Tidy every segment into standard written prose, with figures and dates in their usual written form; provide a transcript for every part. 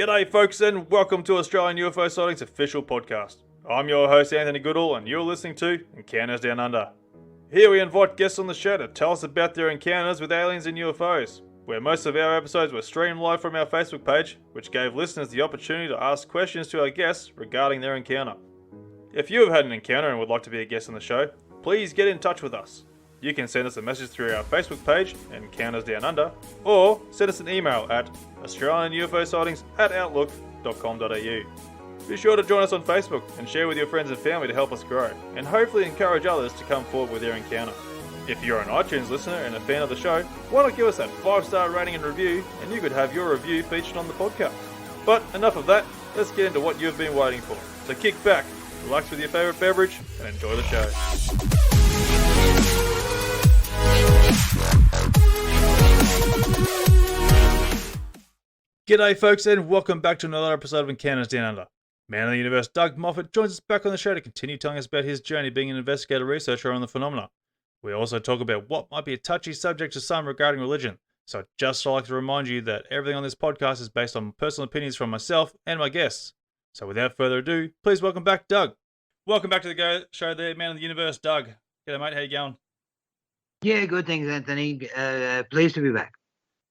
G'day folks and welcome to Australian UFO Sightings official podcast. I'm your host Anthony Goodall and you're listening to Encounters Down Under. Here we invite guests on the show to tell us about their encounters with aliens and UFOs, where most of our episodes were streamed live from our Facebook page, which gave listeners the opportunity to ask questions to our guests regarding their encounter. If you have had an encounter and would like to be a guest on the show, please get in touch with us. You can send us a message through our Facebook page, Encounters Down Under, or send us an email at australianUFOsightings@outlook.com.au. Be sure to join us on Facebook and share with your friends and family to help us grow, and hopefully encourage others to come forward with their encounter. If you're an iTunes listener and a fan of the show, why not give us that 5-star rating and review, and you could have your review featured on the podcast. But enough of that, let's get into what you've been waiting for. So kick back, relax with your favourite beverage, and enjoy the show. G'day folks and welcome back to another episode of Encounters Down Under. Man of the Universe Doug Moffett joins us back on the show to continue telling us about his journey being an investigator researcher on the phenomena. We also talk about what might be a touchy subject to some regarding religion, so I'd just like to remind you that everything on this podcast is based on personal opinions from myself and my guests. So without further ado, please welcome back Doug. Welcome back to the show there, Man of the Universe Doug. G'day mate, how you going? Yeah, good, thanks, Anthony. Pleased to be back.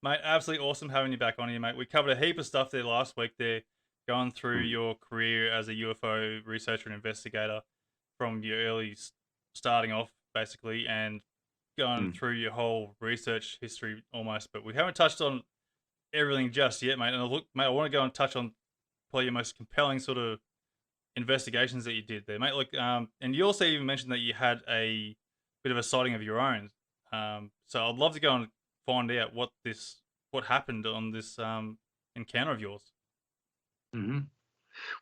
Mate, absolutely awesome having you back on here, mate. We covered a heap of stuff there last week there, going through your career as a UFO researcher and investigator from your early starting off, basically, and going through your whole research history almost. But we haven't touched on everything just yet, mate. And mate, I want to go and touch on probably your most compelling sort of investigations that you did there, mate. Like, and you also even mentioned that you had a bit of a sighting of your own. So I'd love to go and find out what happened on this encounter of yours. Mm-hmm.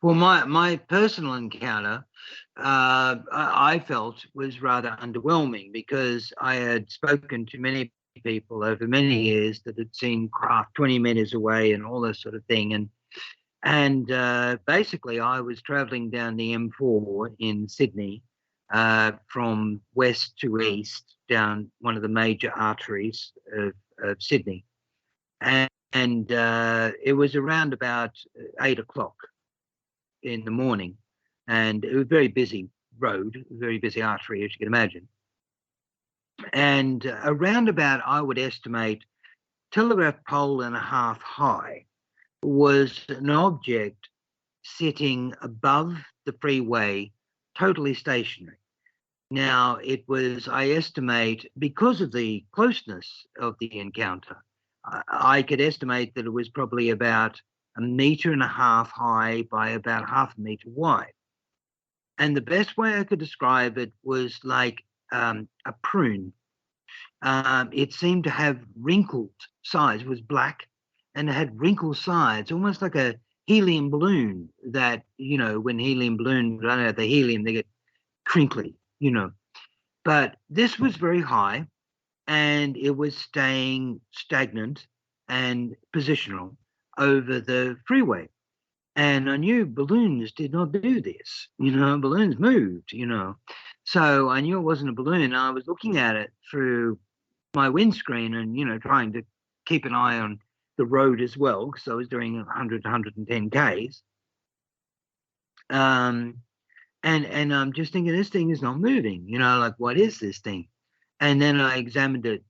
Well, my personal encounter, I felt was rather underwhelming because I had spoken to many people over many years that had seen craft 20 meters away and all that sort of thing. And basically I was traveling down the M4 in Sydney from west to east down one of the major arteries of Sydney. And it was around about 8 o'clock in the morning. And it was a very busy road, a very busy artery, as you can imagine. And around about, I would estimate, telegraph pole and a half high was an object sitting above the freeway, totally stationary. Now, it was, I estimate, because of the closeness of the encounter, I could estimate that it was probably about 1.5 meters high by about 0.5 meter wide. And the best way I could describe it was like a prune. It seemed to have wrinkled sides. It was black and it had wrinkled sides, almost like a helium balloon that, you know, when helium balloons run out the helium, they get crinkly, you know. But this was very high and it was staying stagnant and positional over the freeway. And I knew balloons did not do this, you know, balloons moved, you know. So I knew it wasn't a balloon. I was looking at it through my windscreen and, you know, trying to keep an eye on the road as well, because I was doing 100 to 110 Ks. And I'm just thinking, this thing is not moving, you know, like, what is this thing? And then I examined it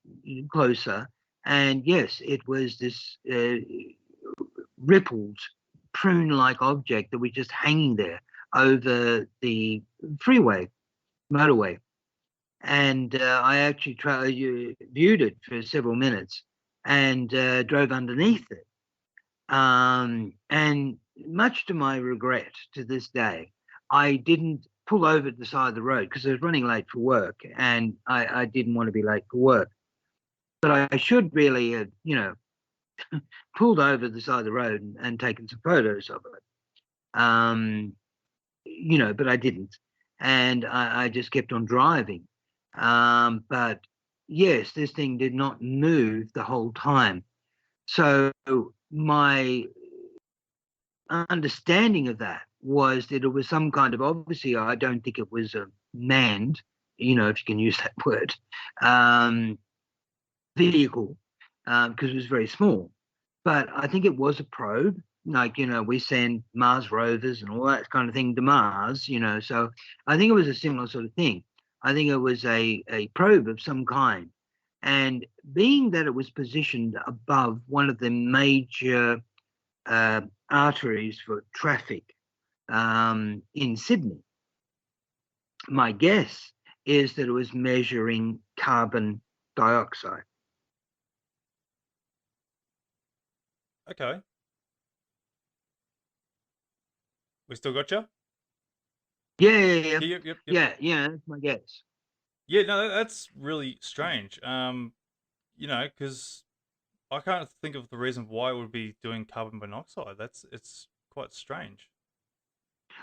closer, and yes, it was this rippled, prune-like object that was just hanging there over the motorway. And I actually viewed it for several minutes and drove underneath it. And much to my regret to this day, I didn't pull over to the side of the road because I was running late for work and I didn't want to be late for work. But I should really have, you know, pulled over the side of the road and taken some photos of it. You know, but I didn't. And I just kept on driving. But yes, this thing did not move the whole time. So my understanding of that was that it was some kind of, obviously I don't think it was a manned, you know, if you can use that word, vehicle, because it was very small. But I think it was a probe, like, we send Mars rovers and all that kind of thing to Mars, so I think it was a similar sort of thing. I think it was a probe of some kind. And being that it was positioned above one of the major arteries for traffic in Sydney, my guess is that it was measuring carbon dioxide. Okay. We still got you? Yeah. Yep. Yeah, that's my guess. Yeah, no, that's really strange. Because I can't think of the reason why it would be doing carbon monoxide. It's quite strange.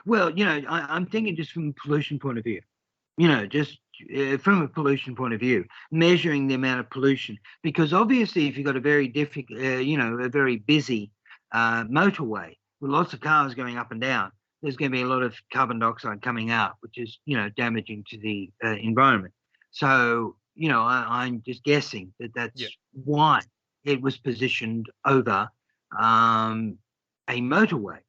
Well, I'm thinking just from a pollution point of view, just from a pollution point of view, measuring the amount of pollution. Because obviously, if you've got a very difficult, a very busy motorway with lots of cars going up and down, there's going to be a lot of carbon dioxide coming out, which is, damaging to the environment. So, I'm just guessing that that's why it was positioned over a motorway.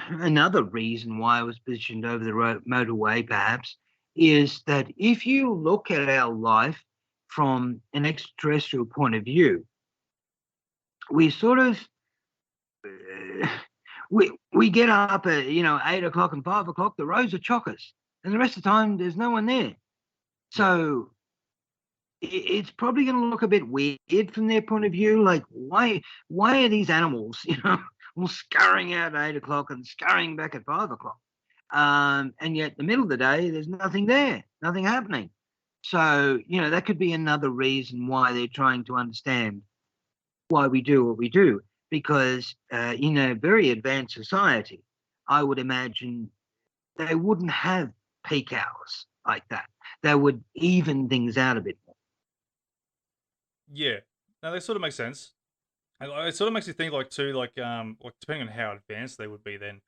Another reason why it was positioned over the motorway, perhaps, is that if you look at our life from an extraterrestrial point of view, we sort of we get up at 8 o'clock and 5 o'clock. The roads are chockers, and the rest of the time there's no one there. So it's probably going to look a bit weird from their point of view. Like, why are these animals, all scurrying out at 8 o'clock and scurrying back at 5 o'clock? And yet the middle of the day, there's nothing there, nothing happening. So, that could be another reason why they're trying to understand why we do what we do. Because in a very advanced society, I would imagine they wouldn't have peak hours like that. They would even things out a bit more. Yeah. No, that sort of makes sense. And it sort of makes you think, like, too, like depending on how advanced they would be, then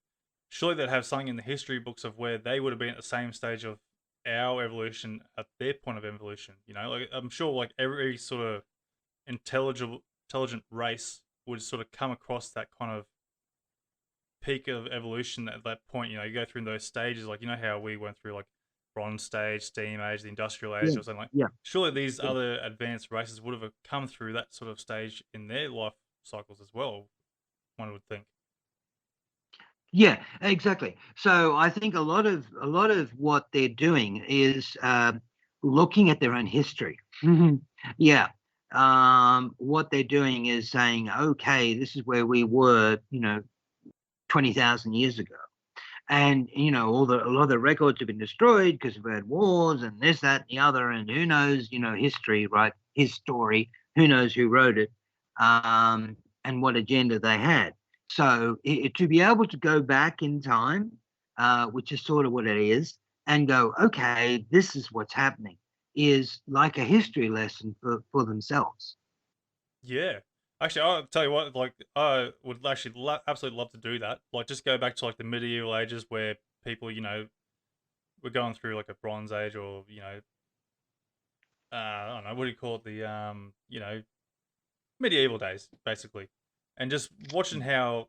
surely they'd have something in the history books of where they would have been at the same stage of our evolution at their point of evolution. Like, I'm sure, like, every sort of intelligent race would sort of come across that kind of peak of evolution at that point. You go through those stages, like, how we went through, like, bronze stage, steam age, the industrial age, or something like. Yeah. Surely these other advanced races would have come through that sort of stage in their life cycles as well, one would think. Yeah, exactly. So I think a lot of what they're doing is looking at their own history. Yeah. What they're doing is saying, okay, this is where we were, 20,000 years ago. And, a lot of the records have been destroyed because we've had wars and this, that, and the other. And who knows, history, right? His story, who knows who wrote it, and what agenda they had. So to be able to go back in time, which is sort of what it is, and go, okay, this is what's happening, is like a history lesson for themselves. Yeah. Actually, I'll tell you what, like, I would actually absolutely love to do that. Like, just go back to, like, the medieval ages where people, were going through, like, a Bronze Age or, I don't know, what do you call it? The, medieval days, basically. And just watching how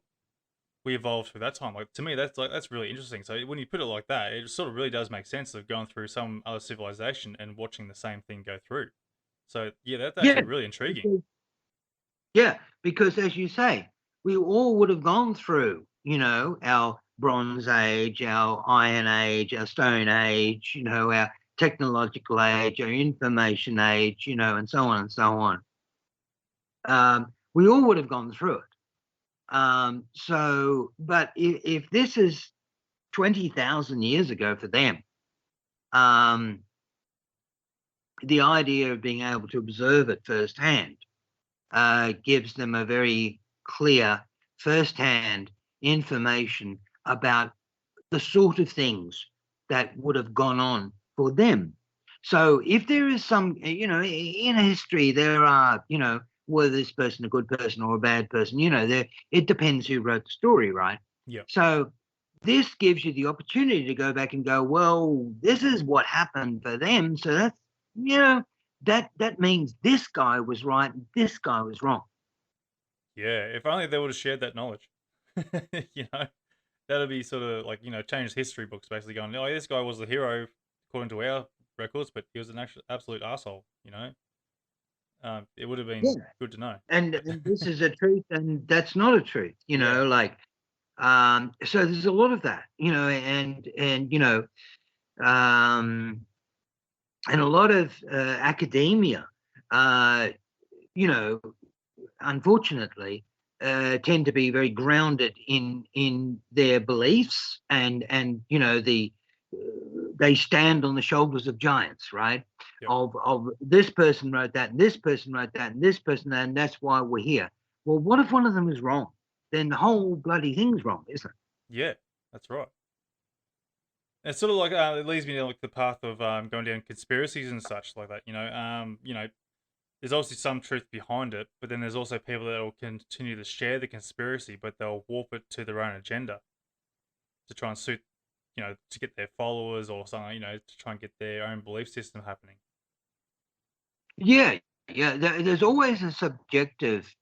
we evolved through that time. Like, to me, that's really interesting. So when you put it like that, it sort of really does make sense of going through some other civilization and watching the same thing go through. So, yeah, that's actually really intriguing. Yeah, because as you say, we all would have gone through, our Bronze Age, our Iron Age, our Stone Age, our technological age, our information age, and so on and so on. We all would have gone through it. But if this is 20,000 years ago for them, the idea of being able to observe it firsthand gives them a very clear first-hand information about the sort of things that would have gone on for them. So if there is some, in a history, there are, whether this person a good person or a bad person, it depends who wrote the story, right? Yeah. So this gives you the opportunity to go back and go, well, this is what happened for them. So that's, that means this guy was right and this guy was wrong. Yeah, if only they would have shared that knowledge. That'd be sort of like, changed history books basically going, oh, this guy was the hero according to our records, but he was an actual absolute asshole. It would have been Yeah. good to know. And this is a truth, and that's not a truth, Yeah, so there's a lot of that, um, and a lot of academia, uh, you know, unfortunately, tend to be very grounded in their beliefs, and they stand on the shoulders of giants, right? yep. Of this person wrote that, and this person wrote that, and this person, and that's why we're here. Well, what if one of them is wrong? Then the whole bloody thing's wrong, isn't it? Yeah, that's right. It's sort of like it leads me to like the path of going down conspiracies and such like that. There's obviously some truth behind it, but then there's also people that will continue to share the conspiracy, but they'll warp it to their own agenda to try and suit, to get their followers or something, to try and get their own belief system happening. Yeah, yeah. There's always a subjective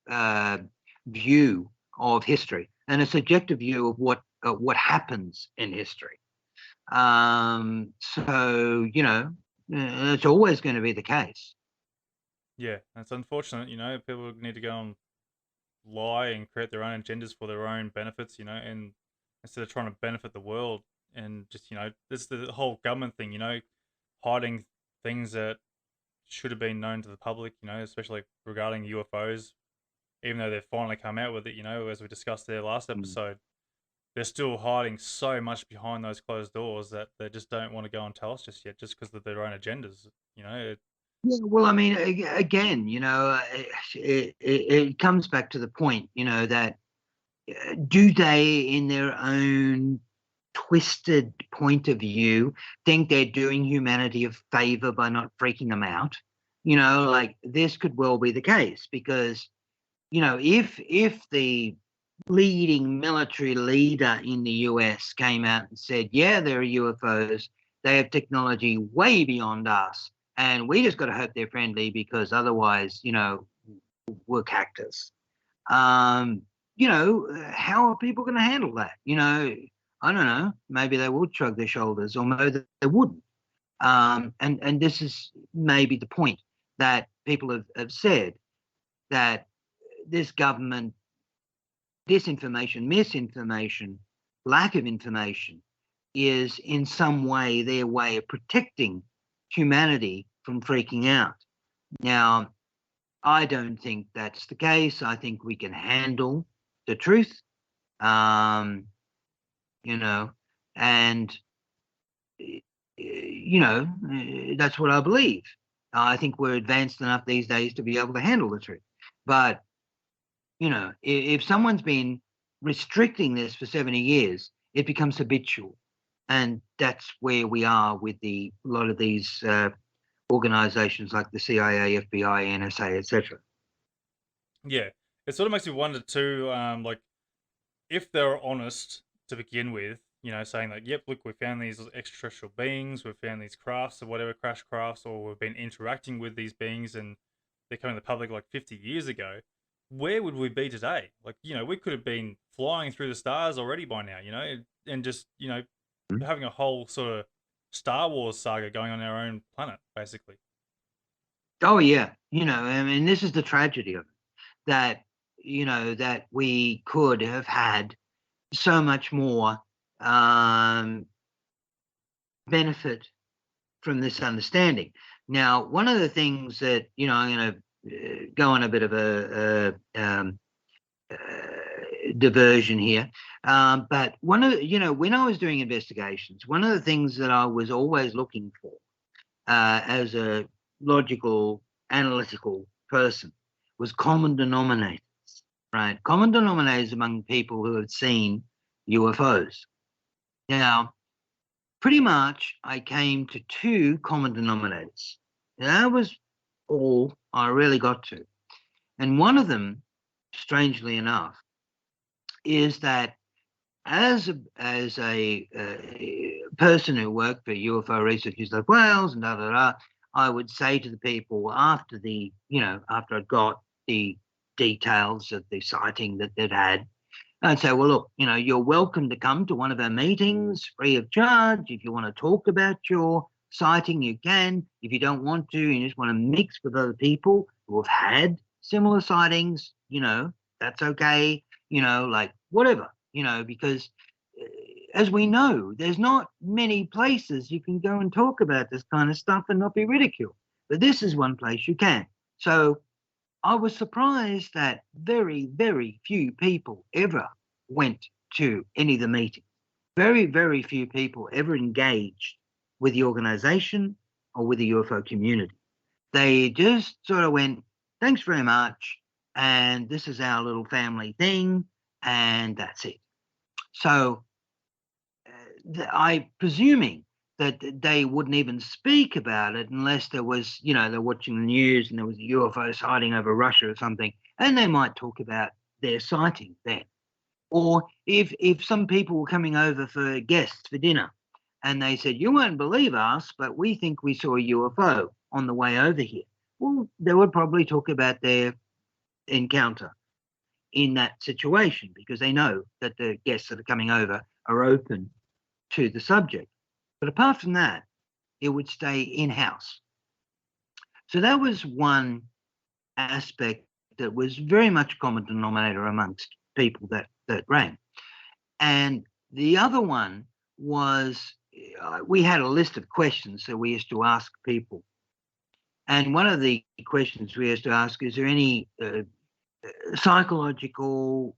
view of history and a subjective view of what happens in history. So it's always going to be the case. Yeah, it's unfortunate, people need to go and lie and create their own agendas for their own benefits, and instead of trying to benefit the world and just, this the whole government thing, hiding things that should have been known to the public, especially regarding UFOs, even though they've finally come out with it, as we discussed there last episode, they're still hiding so much behind those closed doors that they just don't want to go and tell us just yet, just because of their own agendas, Yeah, well, I mean, again, it comes back to the point, that do they, in their own twisted point of view, think they're doing humanity a favor by not freaking them out? Like this could well be the case because, if the leading military leader in the US came out and said, yeah, there are UFOs, they have technology way beyond us, and we just got to hope they're friendly because otherwise, we're cactus. How are people going to handle that? I don't know. Maybe they would shrug their shoulders, or maybe they wouldn't. And this is maybe the point that people have said that this government disinformation, misinformation, lack of information is in some way their way of protecting humanity from freaking out. Now, I don't think that's the case. I think we can handle the truth, and that's what I believe. I think we're advanced enough these days to be able to handle the truth. But if someone's been restricting this for 70 years, it becomes habitual. And that's where we are with a lot of these organizations like the CIA, FBI, NSA, etc. Yeah, it sort of makes me wonder too, like if they're honest to begin with, saying like, yep, look, we found these extraterrestrial beings, we've found these crafts or whatever, crash crafts, or we've been interacting with these beings and they're coming to the public like 50 years ago, where would we be today? Like, we could have been flying through the stars already by now, and just, having a whole sort of Star Wars saga going on our own planet, basically. Oh yeah, I mean, this is the tragedy of it, that that we could have had so much more benefit from this understanding. Now, one of the things that I'm going to go on a bit of a diversion here, but one of when I was doing investigations, one of the things that I was always looking for as a logical, analytical person was common denominators, right? Common denominators among people who have seen UFOs. Now, pretty much I came to two common denominators. And that was all I really got to. And one of them, strangely enough, is that as a person who worked for UFO Research New South Wales and I would say to the people after I got the details of the sighting that they'd had. I'd say, well, look, you're welcome to come to one of our meetings free of charge. If you want to talk about your sighting, you can. If you don't want to, you just want to mix with other people who have had similar sightings, that's okay, like whatever, because as we know, there's not many places you can go and talk about this kind of stuff and not be ridiculed. But this is one place you can. So I was surprised that very, very few people ever went to any of the meetings. Very, very few people ever engaged with the organization or with the UFO community. They just sort of went, thanks very much, and this is our little family thing, and that's it. So I presuming that they wouldn't even speak about it unless there was, they're watching the news and there was a UFO sighting over Russia or something, and they might talk about their sighting then. Or if some people were coming over for guests for dinner and they said, you won't believe us, but we think we saw a UFO on the way over here. Well, they would probably talk about their encounter in that situation because they know that the guests that are coming over are open to the subject. But apart from that, it would stay in-house. So that was one aspect that was very much common denominator amongst people that rang. And the other one was we had a list of questions that we used to ask people. And one of the questions we used to ask, is there any psychological,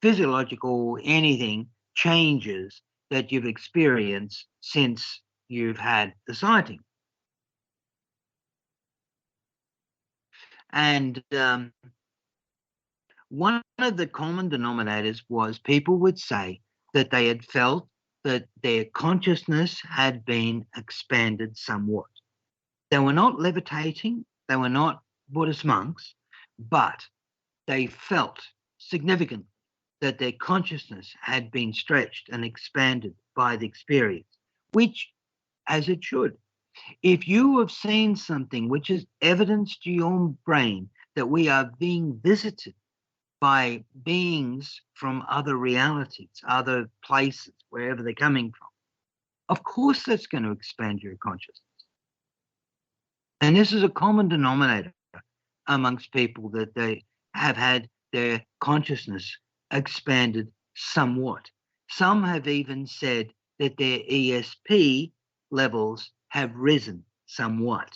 physiological, anything changes that you've experienced since you've had the sighting? And one of the common denominators was people would say that they had felt that their consciousness had been expanded somewhat. They were not levitating, they were not Buddhist monks, but they felt significantly that their consciousness had been stretched and expanded by the experience, which, as it should. If you have seen something which is evidence to your brain that we are being visited by beings from other realities, other places, wherever they're coming from, of course that's going to expand your consciousness. And this is a common denominator amongst people, that they have had their consciousness expanded somewhat. Some have even said that their ESP levels have risen somewhat.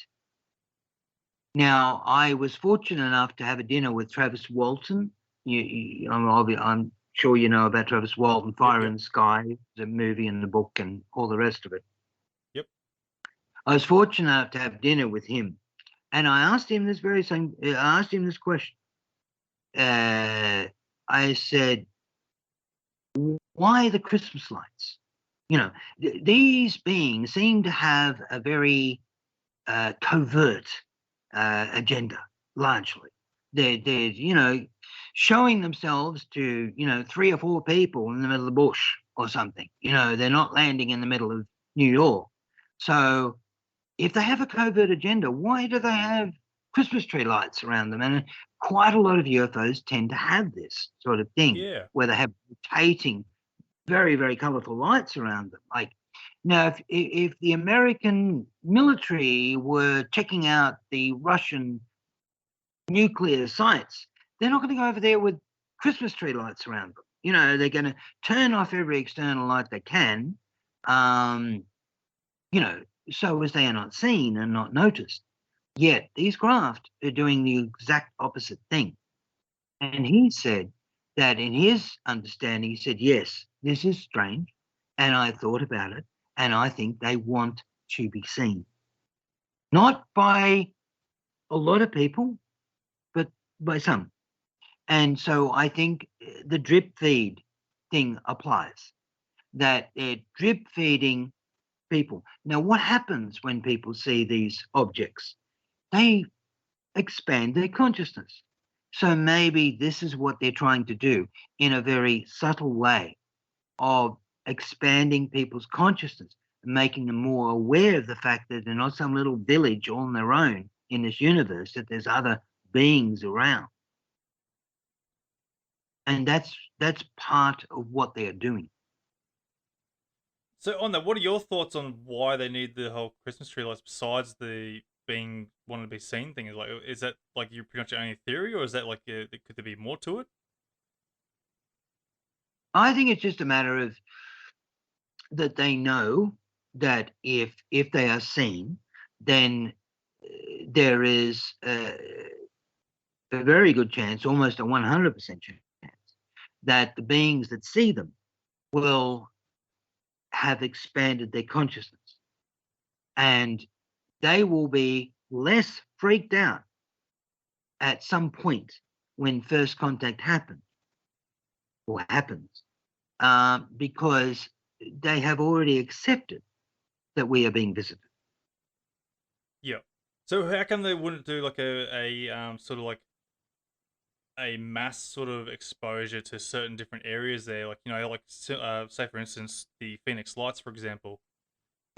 Now, I was fortunate enough to have a dinner with Travis Walton. I'm sure you know about Travis Walton, Fire in the Sky, the movie and the book and all the rest of it. Yep. I was fortunate enough to have dinner with him. And I asked him this question. I said, why the Christmas lights? These beings seem to have a very covert agenda, largely. They're showing themselves to, 3 or 4 people in the middle of the bush or something. They're not landing in the middle of New York. So if they have a covert agenda, why do they have Christmas tree lights around them? And quite a lot of UFOs tend to have this sort of thing, where they have rotating, very, very colorful lights around them. Like, now, if the American military were checking out the Russian nuclear sites, they're not going to go over there with Christmas tree lights around them. They're going to turn off every external light they can, so as they are not seen and not noticed. Yet these craft are doing the exact opposite thing. And he said that in his understanding, he said, yes, this is strange, and I thought about it, and I think they want to be seen. Not by a lot of people, but by some. And so I think the drip feed thing applies, that they're drip feeding people. Now, what happens when people see these objects? They expand their consciousness. So maybe this is what they're trying to do in a very subtle way of expanding people's consciousness and making them more aware of the fact that they're not some little village all on their own in this universe, that there's other beings around. and that's part of what they are doing. So on that, what are your thoughts on why they need the whole Christmas tree lights besides the being wanted to be seen thing? Is that like you pretty much your only theory, or is that like could there be more to it? I think it's just a matter of that they know that if they are seen, then there is a very good chance, almost a 100% chance, that the beings that see them will have expanded their consciousness, and they will be less freaked out at some point when first contact happens, because they have already accepted that we are being visited. Yeah. So how come they wouldn't do like a sort of like a mass sort of exposure to certain different areas there? Like like say for instance the Phoenix Lights, for example.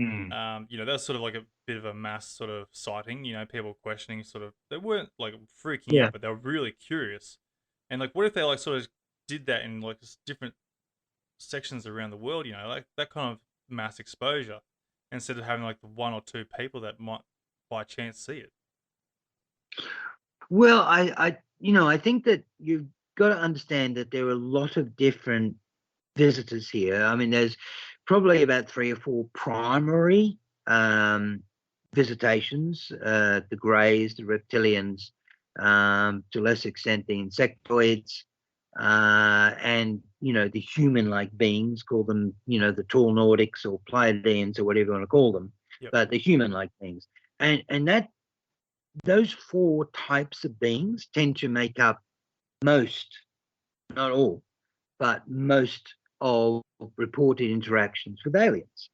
Mm. That's sort of like a bit of a mass sort of sighting. People questioning sort of they weren't like freaking Yeah. out, but they were really curious. And like, what if they like sort of did that in like different sections around the world? Like that kind of mass exposure, instead of having like the one or two people that might by chance see it. Well, I think that you've got to understand that there are a lot of different visitors here. I mean, there's probably about 3 or 4 primary visitations: the greys, the reptilians, to less extent the insectoids, and the human-like beings. Call them, the tall Nordics or Pleiadians or whatever you want to call them, Yep. but the human-like beings, and that those 4 types of beings tend to make up most, not all, but most of reported interactions with aliens.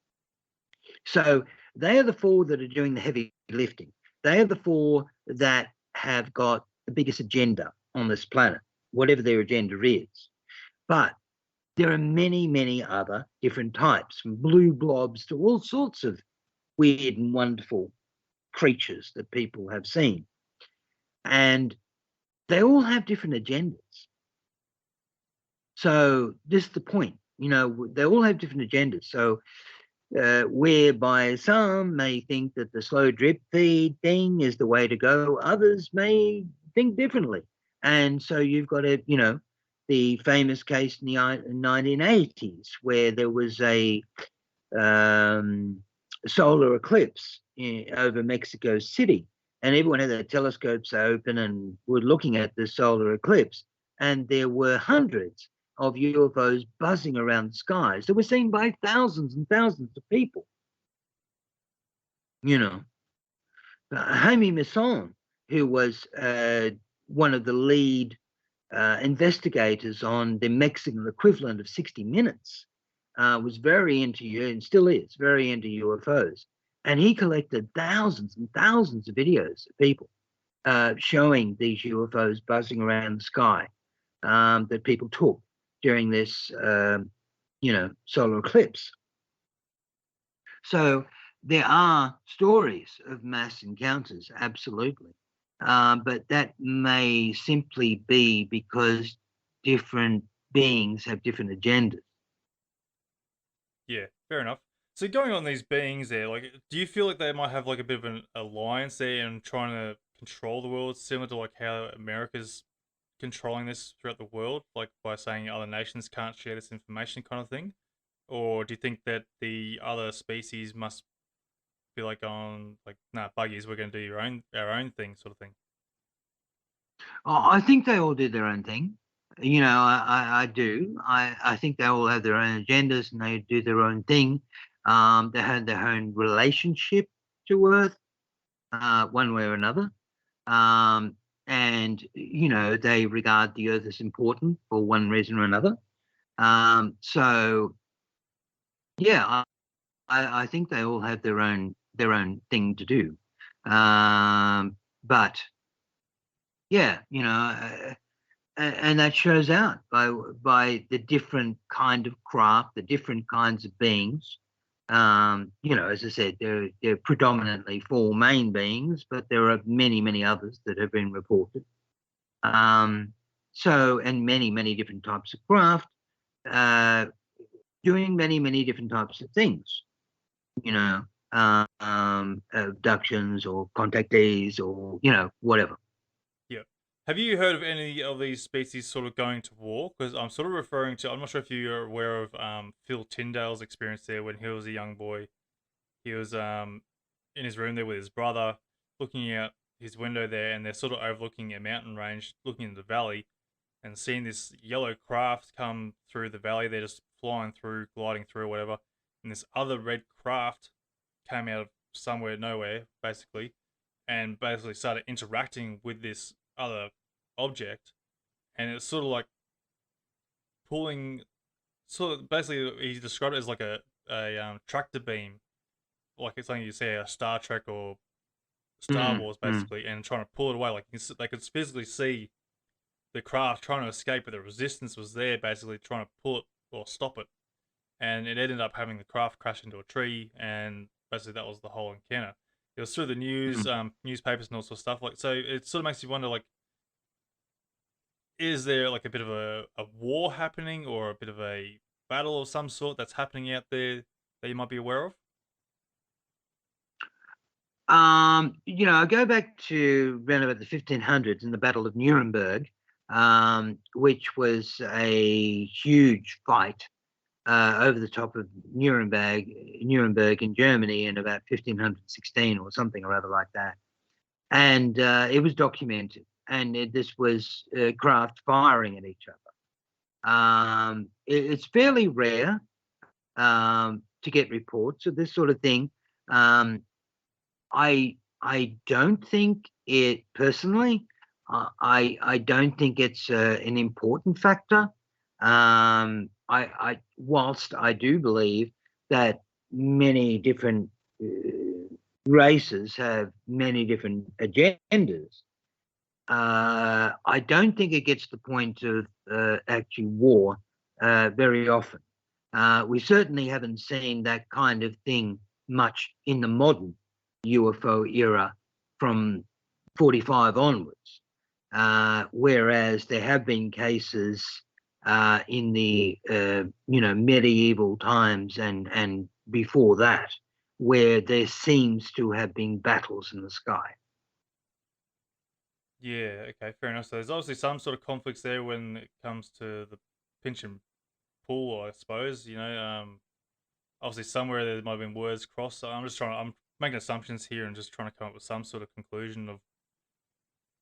So they are the 4 that are doing the heavy lifting. They are the 4 that have got the biggest agenda on this planet, whatever their agenda is. But there are many, many other different types, from blue blobs to all sorts of weird and wonderful creatures that people have seen. And they all have different agendas. So this is the point. They all have different agendas. So whereby some may think that the slow drip feed thing is the way to go, others may think differently. And so you've got the famous case in the 1980s where there was a solar eclipse over Mexico City, and everyone had their telescopes open and were looking at the solar eclipse, and there were hundreds of UFOs buzzing around the skies that were seen by thousands and thousands of people. Jaime Maussan, who was one of the lead investigators on the Mexican equivalent of 60 Minutes, was very into, and still is very into, UFOs. And he collected thousands and thousands of videos of people showing these UFOs buzzing around the sky that people took during this, solar eclipse. So there are stories of mass encounters, absolutely. But that may simply be because different beings have different agendas. Yeah, fair enough. So going on these beings there, like, do you feel like they might have like a bit of an alliance there and trying to control the world, similar to like how America's controlling this throughout the world, like by saying other nations can't share this information, kind of thing? Or do you think that the other species must be like on like, nah, buggies, we're going to do our own thing, sort of thing? I think they all did their own thing. I do. I think they all have their own agendas and they do their own thing. They have their own relationship to Earth, one way or another. And, they regard the Earth as important for one reason or another. So, yeah, I think they all have their own thing to do. But yeah, and that shows out by the different kind of craft, the different kinds of beings. As I said, they're predominantly 4 main beings, but there are many, many others that have been reported. Um, So, and many different types of craft, doing many different types of things, you know, abductions or contactees or, whatever. Yeah. Have you heard of any of these species sort of going to war? Because I'm sort of referring to, I'm not sure if you're aware of Phil Tyndale's experience there when he was a young boy. He was in his room there with his brother, looking out his window there, and they're sort of overlooking a mountain range, looking into the valley, and seeing this yellow craft come through the valley. They're just flying through, gliding through, or whatever. And this other red craft came out of somewhere, nowhere, basically, and basically started interacting with this other object. And it's sort of like pulling, sort of basically, he described it as like a tractor beam, like it's something you see a Star Trek or Star Mm, Wars, mm, basically, and trying to pull it away. Like they could physically see the craft trying to escape, but the resistance was there, basically trying to pull it or stop it. And it ended up having the craft crash into a tree, and basically that was the whole encounter. It was through the news, mm. newspapers, and all sorts of stuff. Like, so it sort of makes you wonder, like, is there like a bit of a war happening or a bit of a battle of some sort that's happening out there that you might be aware of? I go back to around about the 1500s in the Battle of Nuremberg, which was a huge fight over the top of Nuremberg in Germany in about 1516 or something or other like that. And it was documented, and this was craft firing at each other. It's fairly rare to get reports of this sort of thing. I don't think it personally. I don't think it's an important factor. Whilst I do believe that many different races have many different agendas, I don't think it gets to the point of actually war very often. We certainly haven't seen that kind of thing much in the modern UFO era from 45 onwards, whereas there have been cases in the medieval times and before that where there seems to have been battles in the sky. Yeah, okay, fair enough. So there's obviously some sort of conflicts there when it comes to the pinch and pull, I suppose. Obviously somewhere there might have been words crossed. So I'm making assumptions here and just trying to come up with some sort of conclusion of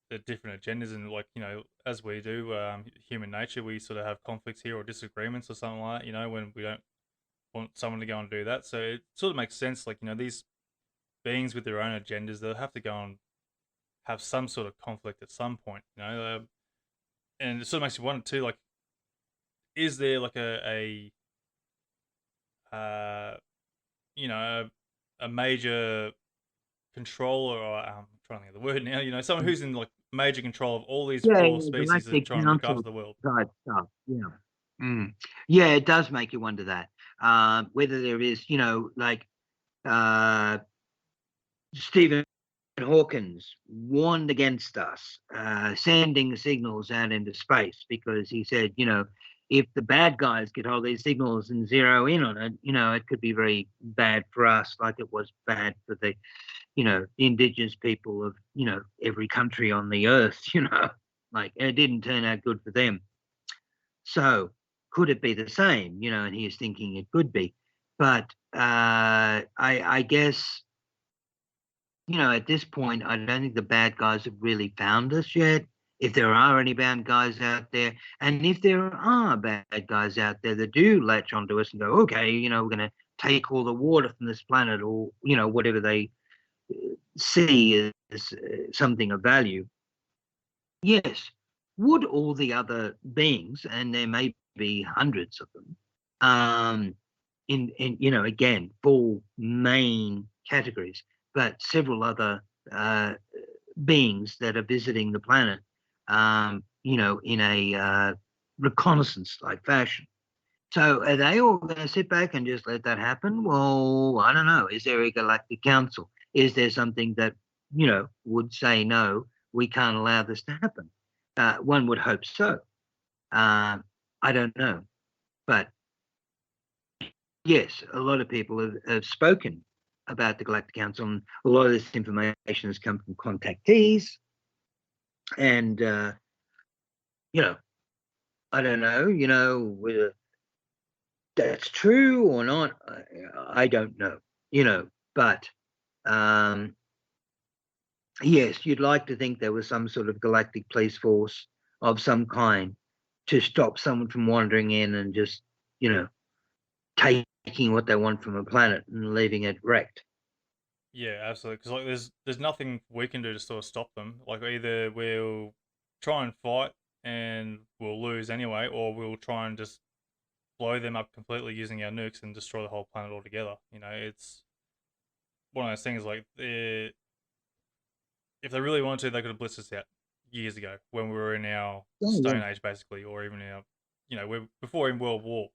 the different agendas. And like, as we do, human nature, we sort of have conflicts here or disagreements or something like that, when we don't want someone to go and do that. So it sort of makes sense. Like, these beings with their own agendas, they'll have to go and have some sort of conflict at some point, and it sort of makes you wonder too, like, is there like uh, a major controller, or I'm trying to think of the word now, someone who's in like major control of all these Yeah, four yeah, species that are galactic trying to look after council the world. type stuff. Yeah. Mm. Yeah, it does make you wonder that. Whether there is, like uh, Stephen Hawkins warned against us sending signals out into space because he said, if the bad guys get all these signals and zero in on it, it could be very bad for us, like it was bad for the indigenous people of, every country on the earth, like it didn't turn out good for them. So could it be the same? And he is thinking it could be. But I guess, at this point, I don't think the bad guys have really found us yet. If there are any bad guys out there, and if there are bad guys out there that do latch onto us and go, okay, we're going to take all the water from this planet, or whatever they see as something of value. Yes, would all the other beings, and there may be hundreds of them, in again, four main categories, but several other beings that are visiting the planet, in a reconnaissance-like fashion. So are they all going to sit back and just let that happen? Well, I don't know. Is there a galactic council? Is there something that, would say, no, we can't allow this to happen? One would hope so. I don't know. But yes, a lot of people have spoken about the Galactic Council, and a lot of this information has come from contactees. And, I don't know, whether that's true or not. I don't know, but yes, you'd like to think there was some sort of galactic police force of some kind to stop someone from wandering in and just, taking what they want from a planet and leaving it wrecked. Yeah, absolutely. Because like, there's nothing we can do to sort of stop them. Like either we'll try and fight and we'll lose anyway, or we'll try and just blow them up completely using our nukes and destroy the whole planet altogether. It's one of those things. Like if they really wanted to, they could have blitzed us out years ago when we were in our Stone Age, basically, or even our, we're before in World War.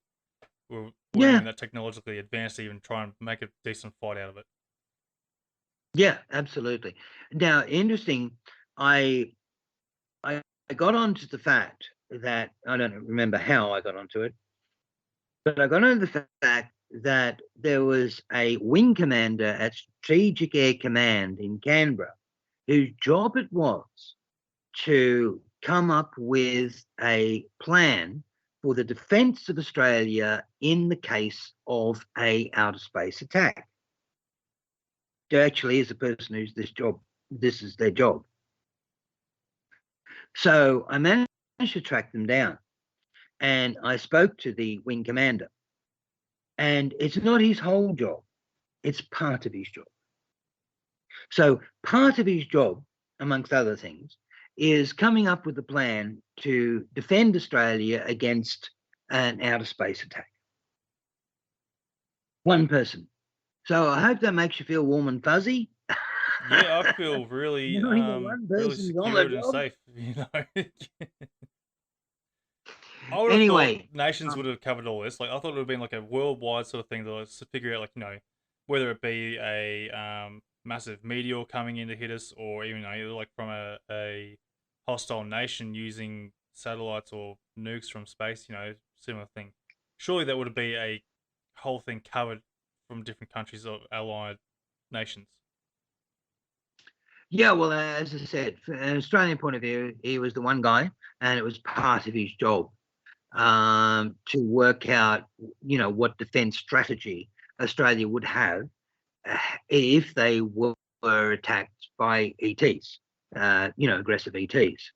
We weren't even that technologically advanced to even try and make a decent fight out of it. Yeah, absolutely. Now, interesting, I got onto the fact that, I don't remember how I got onto it, but I got onto the fact that there was a wing commander at Strategic Air Command in Canberra whose job it was to come up with a plan for the defence of Australia in the case of a outer space attack. There actually is a person who's this is their job. So I managed to track them down, and I spoke to the wing commander, and it's not his whole job, it's part of his job. So part of his job, amongst other things, is coming up with a plan to defend Australia against an outer space attack. One person. So I hope that makes you feel warm and fuzzy. Yeah, I feel really, really secured and safe. I would have thought nations would have covered all this. Like I thought it would have been like a worldwide sort of thing to figure out, like whether it be a massive meteor coming in to hit us, or even like from a hostile nation using satellites or nukes from space. Similar thing. Surely that would be a whole thing covered from different countries of allied nations. Yeah, well, as I said, from an Australian point of view, he was the one guy, and it was part of his job to work out, what defence strategy Australia would have if they were attacked by ETs, aggressive ETs.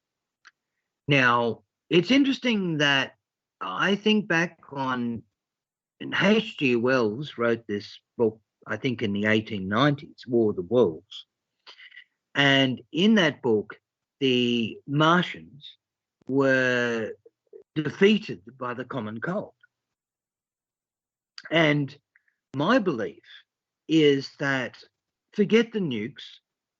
Now, it's interesting that I think back on, and H.G. Wells wrote this book, I think in the 1890s, War of the Worlds. And in that book, the Martians were defeated by the common cold. And my belief is that forget the nukes,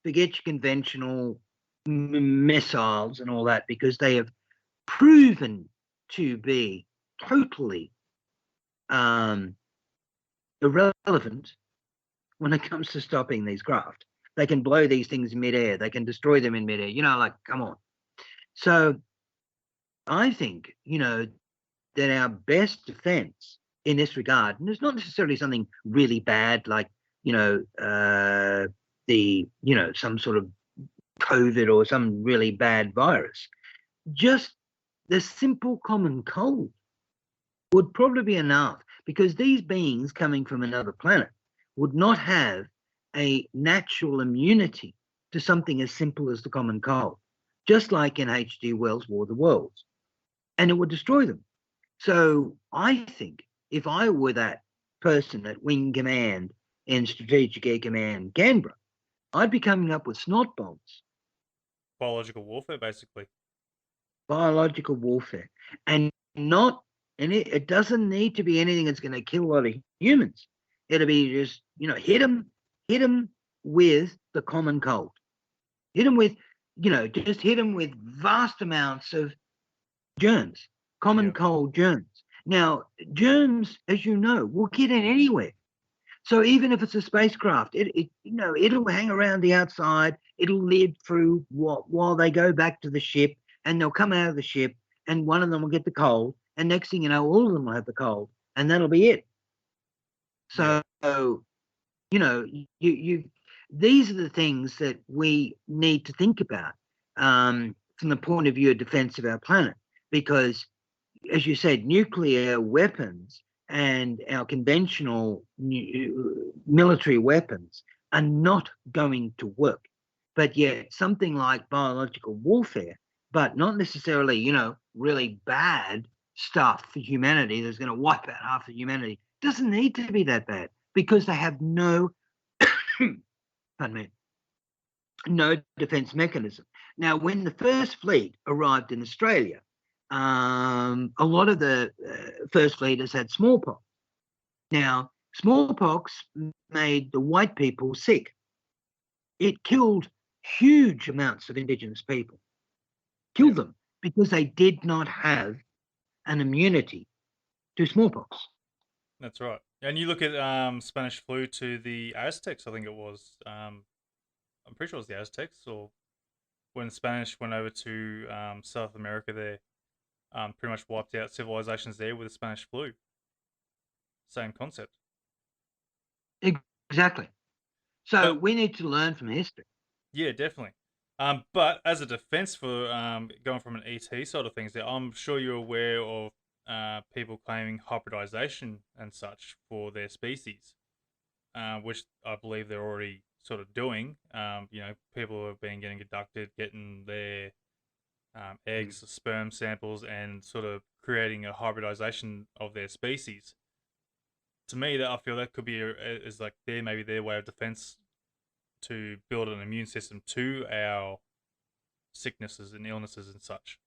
forget your conventional missiles and all that, because they have proven to be totally irrelevant when it comes to stopping these craft. They can blow these things in midair. They can destroy them in midair. Come on. So I think, that our best defense in this regard, and it's not necessarily something really bad like, some sort of COVID or some really bad virus, just the simple common cold would probably be enough, because these beings coming from another planet would not have a natural immunity to something as simple as the common cold, just like in H.G. Wells' War of the Worlds, and it would destroy them. So I think if I were that person at Wing Command in Strategic Air Command Canberra, I'd be coming up with snot bombs. Biological warfare, basically. Biological warfare. And it doesn't need to be anything that's going to kill a lot of humans. It'll be just, hit them with the common cold. Hit them with, just hit them with vast amounts of germs, common cold germs. Now, germs, as you know, will get in anywhere. So even if it's a spacecraft, it'll hang around the outside. It'll live through while they go back to the ship. and they'll come out of the ship, and one of them will get the cold, and next thing you know, all of them will have the cold, and that'll be it. So, you know, these are the things that we need to think about from the point of view of defense of our planet, because, as you said, nuclear weapons and our conventional military weapons are not going to work. But yet something like biological warfare, but not necessarily, you know, really bad stuff for humanity that's going to wipe out half of humanity, doesn't need to be that bad, because they have no pardon me, no defense mechanism. Now, when the first fleet arrived in Australia, a lot of the first fleeters had smallpox. Now, smallpox made the white people sick. It killed huge amounts of Indigenous people, killed them, because they did not have an immunity to smallpox. That's right. And you look at Spanish flu to the Aztecs, I think it was. I'm pretty sure it was the Aztecs, or when the Spanish went over to South America, they pretty much wiped out civilizations there with the Spanish flu. Same concept. Exactly. So we need to learn from history. Yeah, definitely. But as a defense for going from an ET side of things, there, I'm sure you're aware of people claiming hybridization and such for their species, which I believe they're already sort of doing. You know, people have been getting abducted, getting their eggs, sperm samples, and sort of creating a hybridization of their species. To me, that I feel that could be is like maybe their way of defense to build an immune system to our sicknesses and illnesses and such.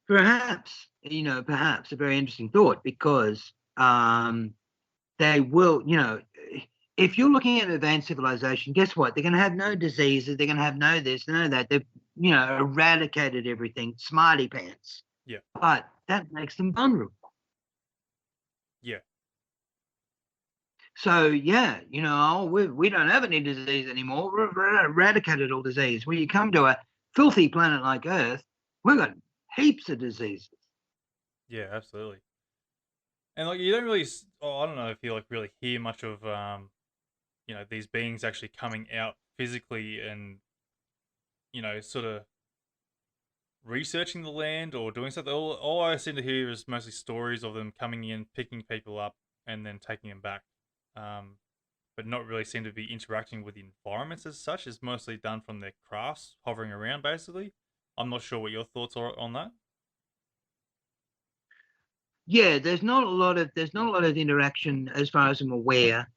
Perhaps, you know, perhaps a very interesting thought, because they will, you know, if you're looking at advanced civilization, guess what? They're going to have no diseases. They're going to have no this, no that. They've, you know, eradicated everything, smarty pants. Yeah. But that makes them vulnerable. Yeah. So, yeah, you know, we don't have any disease anymore. We've eradicated all disease. When you come to a filthy planet like Earth, we've got heaps of diseases. Yeah, absolutely. And like you don't really, I don't know if you like really hear much of, you know, these beings actually coming out physically and, you know, sort of researching the land or doing something. All I seem to hear is mostly stories of them coming in, picking people up, and then taking them back. But not really seem to be interacting with the environments as such. It's mostly done from their crafts, hovering around basically. I'm not sure what your thoughts are on that. Yeah, there's not a lot of interaction, as far as I'm aware,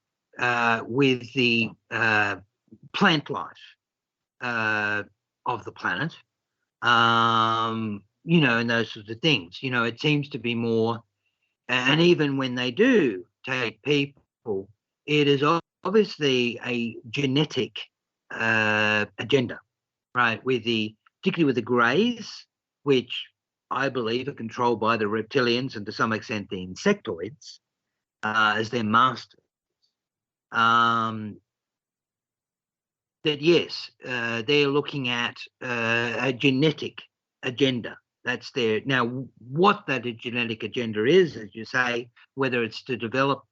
with the plant life of the planet. You know, and those sorts of things. You know, it seems to be more, and even when they do take people, it is obviously a genetic agenda, right? Particularly with the greys, which I believe are controlled by the reptilians and to some extent the insectoids as their masters. That yes, they're looking at a genetic agenda. That's there. Now, what that genetic agenda is, as you say, whether it's to develop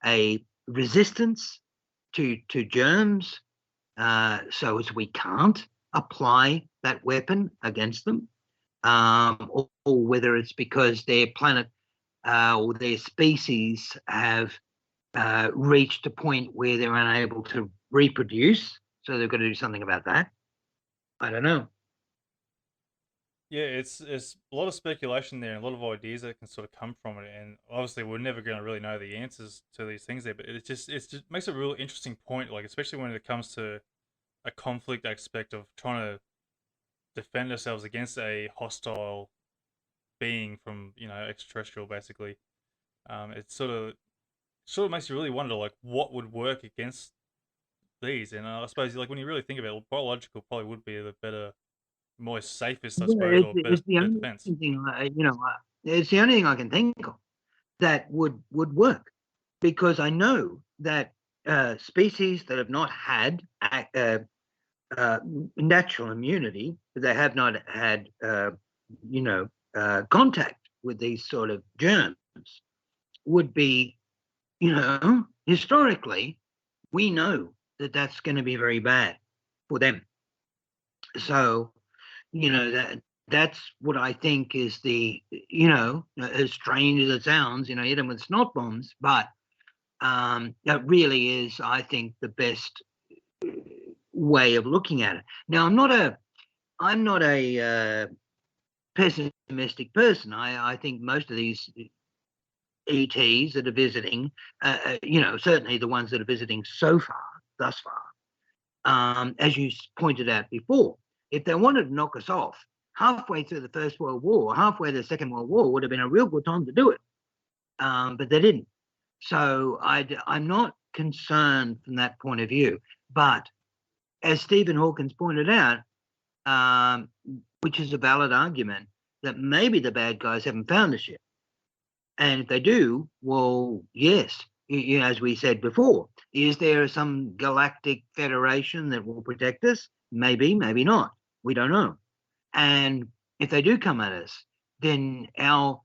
a resistance to germs, so as we can't apply that weapon against them, or whether it's because their planet or their species have reached a point where they're unable to reproduce, so they've got to do something about that. I don't know. Yeah, it's a lot of speculation there and a lot of ideas that can sort of come from it, and obviously we're never going to really know the answers to these things there. But it just makes a real interesting point, like especially when it comes to a conflict aspect of trying to defend ourselves against a hostile being from, you know, extraterrestrial basically. It sort of makes you really wonder like what would work against these, and I suppose like when you really think about it, biological probably would be the better, more safest, I suppose, or better, It's the better only defense. thing, you know, it's the only thing I can think of that would work, because I know that species that have not had natural immunity, but they have not had, contact with these sort of germs, would be, historically, we know that that's going to be very bad for them. So, that's what I think is the, as strange as it sounds, hit them with snot bombs, but that really is, I think, the best way of looking at it. Now, I'm not a pessimistic person. I think most of these ETs that are visiting, certainly the ones that are visiting thus far, as you pointed out before, if they wanted to knock us off halfway through the First World War, halfway through the Second World War, would have been a real good time to do it. But they didn't. So I'm not concerned from that point of view. But as Stephen Hawkins pointed out, which is a valid argument, that maybe the bad guys haven't found us yet. And if they do, well, yes, as we said before, is there some galactic federation that will protect us? Maybe, maybe not. We don't know. And if they do come at us, then our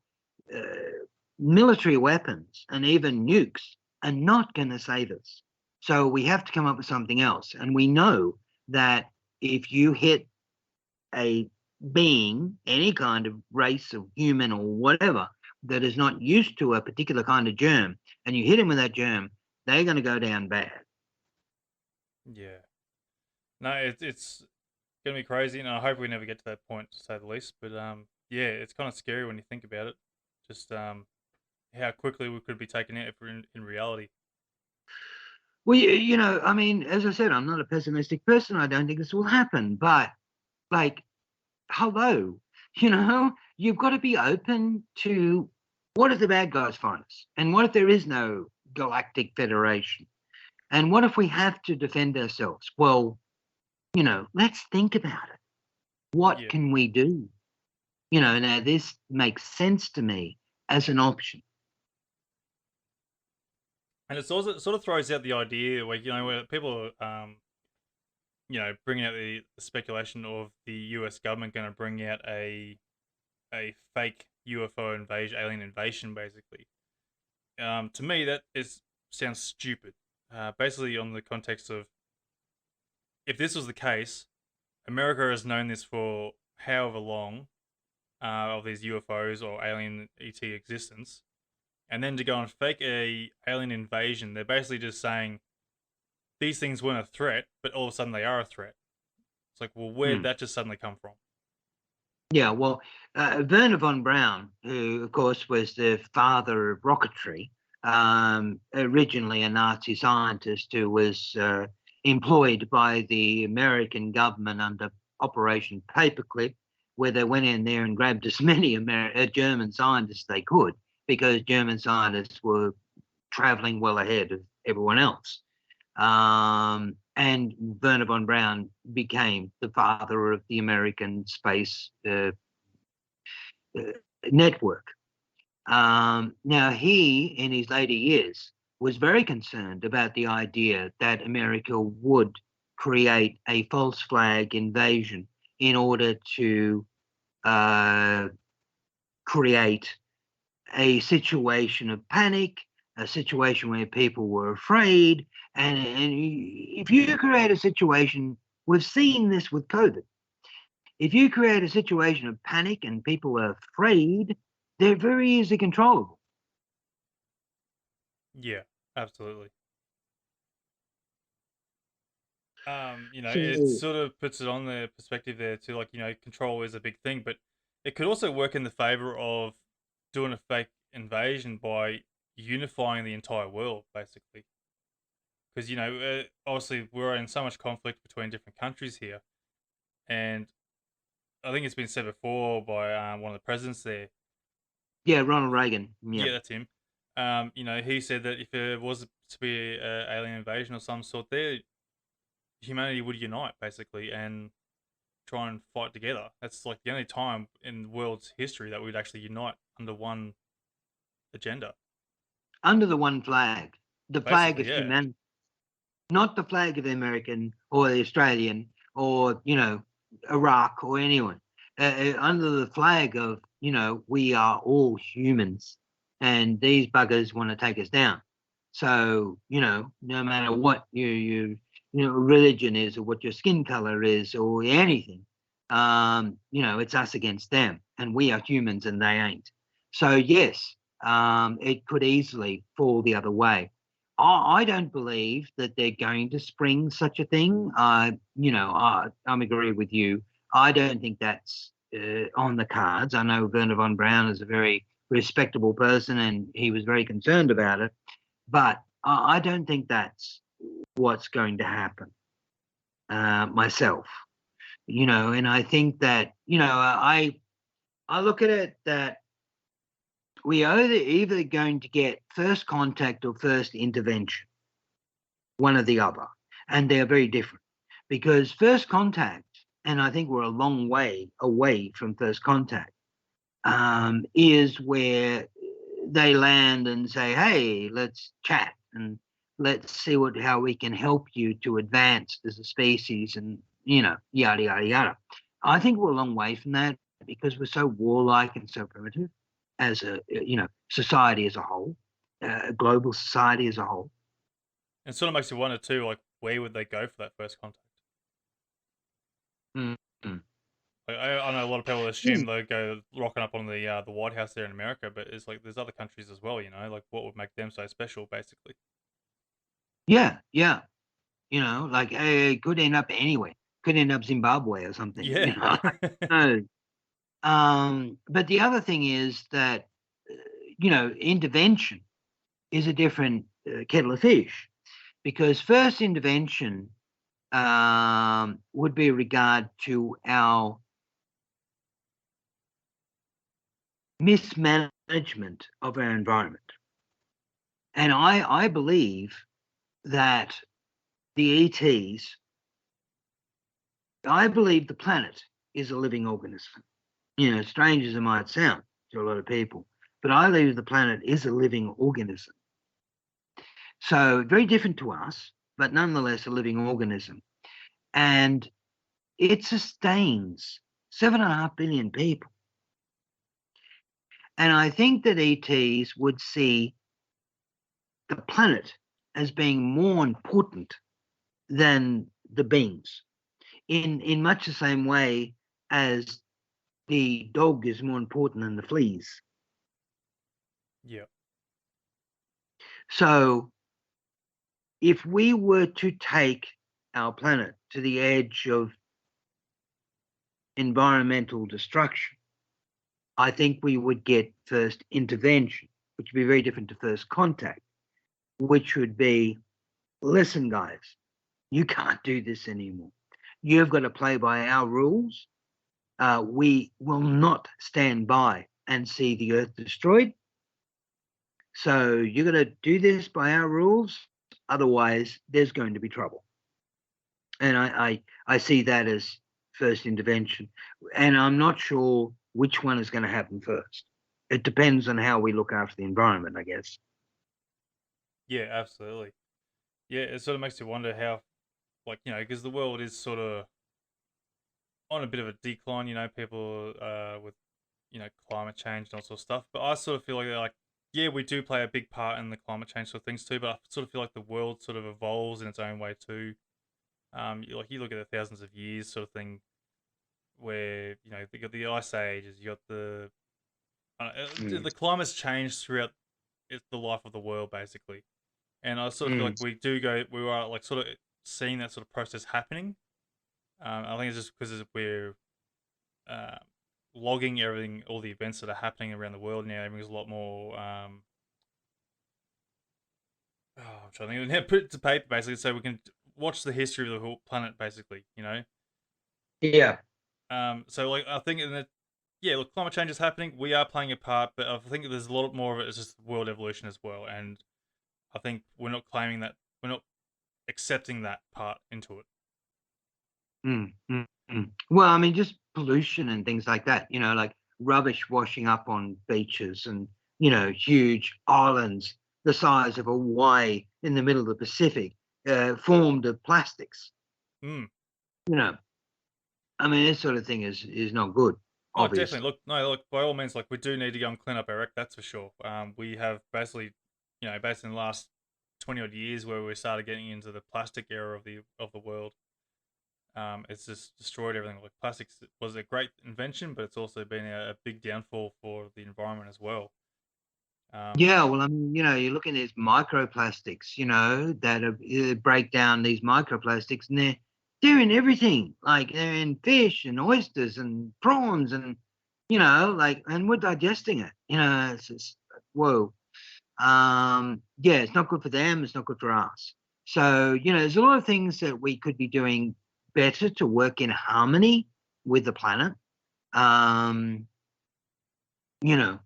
military weapons and even nukes are not going to save us. So we have to come up with something else. And we know that if you hit a being, any kind of race of human or whatever, that is not used to a particular kind of germ, and you hit them with that germ, they're going to go down bad. Yeah. No, it's going to be crazy, and I hope we never get to that point, to say the least. But yeah, it's kind of scary when you think about it. Just how quickly we could be taken out if we're in reality. Well, I mean, as I said, I'm not a pessimistic person. I don't think this will happen. But, like, hello, you've got to be open to what if the bad guys find us? And what if there is no galactic federation? And what if we have to defend ourselves? Well, let's think about it. What can we do? Now this makes sense to me as an option. And it sort of throws out the idea where people bringing out the speculation of the US government going to bring out a fake UFO invasion, alien invasion, basically. To me, that sounds stupid. Basically, on the context of, if this was the case, America has known this for however long, of these UFOs or alien ET existence, and then to go and fake a alien invasion, they're basically just saying these things weren't a threat, but all of a sudden they are a threat. It's like, well, where did that just suddenly come from? Yeah, well, Werner von Braun, who, of course, was the father of rocketry, originally a Nazi scientist who was employed by the American government under Operation Paperclip, where they went in there and grabbed as many German scientists they could, because German scientists were traveling well ahead of everyone else. And Werner von Braun became the father of the American space network. Now, he, in his later years, was very concerned about the idea that America would create a false flag invasion in order to create a situation of panic, a situation where people were afraid. And if you create a situation, we've seen this with COVID. If you create a situation of panic and people are afraid, they're very easily controllable. Yeah, absolutely. It sort of puts it on the perspective there too, like, control is a big thing, but it could also work in the favor of doing a fake invasion by unifying the entire world, basically. Because, obviously we're in so much conflict between different countries here. And I think it's been said before by one of the presidents there. Yeah, Ronald Reagan. Yeah, that's him. He said that if there was to be an alien invasion of some sort there, humanity would unite, basically, and try and fight together. That's like the only time in the world's history that we'd actually unite under one agenda. Under the one flag. The flag of humanity. Not the flag of the American or the Australian or, Iraq or anyone, under the flag of, we are all humans and these buggers want to take us down. So, no matter what religion is or what your skin color is or anything, it's us against them, and we are humans and they ain't. So yes, it could easily fall the other way. I don't believe that they're going to spring such a thing. I'm agree with you. I don't think that's on the cards. I know Werner von Braun is a very respectable person and he was very concerned about it, but I don't think that's what's going to happen myself. And I think that, I look at it that we are either going to get first contact or first intervention, one or the other. And they're very different, because first contact, and I think we're a long way away from first contact, is where they land and say, hey, let's chat and let's see how we can help you to advance as a species and, yada, yada, yada. I think we're a long way from that because we're so warlike and so primitive as a, society as a whole, a global society as a whole. And sort of makes you wonder too, like, where would they go for that first contact? Mm-hmm. Like, I know a lot of people assume they'll go rocking up on the White House there in America, but it's like there's other countries as well, like what would make them so special, basically. Yeah. Like it could end up anywhere. Could end up Zimbabwe or something. Yeah. But the other thing is that, intervention is a different kettle of fish, because first intervention would be regard to our mismanagement of our environment. And I believe that the ETs, I believe the planet is a living organism. Strange as it might sound to a lot of people, but I believe the planet is a living organism. So very different to us, but nonetheless a living organism. And it sustains 7.5 billion people. And I think that ETs would see the planet as being more important than the beings, in much the same way as the dog is more important than the fleas. Yeah. So if we were to take our planet to the edge of environmental destruction, I think we would get first intervention, which would be very different to first contact, which would be, listen, guys, you can't do this anymore. You've got to play by our rules. We will not stand by and see the earth destroyed. So you're going to do this by our rules. Otherwise, there's going to be trouble. And I see that as first intervention. And I'm not sure which one is going to happen first. It depends on how we look after the environment, I guess. Yeah, absolutely. Yeah, it sort of makes you wonder how, like, because the world is sort of on a bit of a decline, people with, climate change and all sort of stuff. But I sort of feel like, yeah, we do play a big part in the climate change sort of things too, but I sort of feel like the world sort of evolves in its own way too. You look at the thousands of years sort of thing where, you got the ice ages, you got the climate's changed throughout the life of the world, basically. And I sort of feel like we are like sort of seeing that sort of process happening. I think it's just because we're logging everything, all the events that are happening around the world now. Everything's a lot more. I'm trying to think. Put it to paper, basically, so we can watch the history of the whole planet, basically. Yeah. So like I think look, climate change is happening. We are playing a part, but I think there's a lot more of it. It's just world evolution as well, and I think we're not claiming that. We're not accepting that part into it. Well, I mean, just pollution and things like that, like rubbish washing up on beaches and, huge islands the size of Hawaii in the middle of the Pacific, formed of plastics. I mean, this sort of thing is not good, Oh, obviously. definitely. Look, by all means, like we do need to go and clean up our act. That's for sure. We have basically, based in the last 20 odd years, where we started getting into the plastic era of the world. It's just destroyed everything. Like plastics was a great invention, but it's also been a big downfall for the environment as well. Um, Yeah, well, I mean, you look at these microplastics, that break down these microplastics, and they're in everything. Like they're in fish and oysters and prawns, and and we're digesting it. It's just whoa. Yeah, it's not good for them. It's not good for us. So, there's a lot of things that we could be doing better to work in harmony with the planet. Um, you know,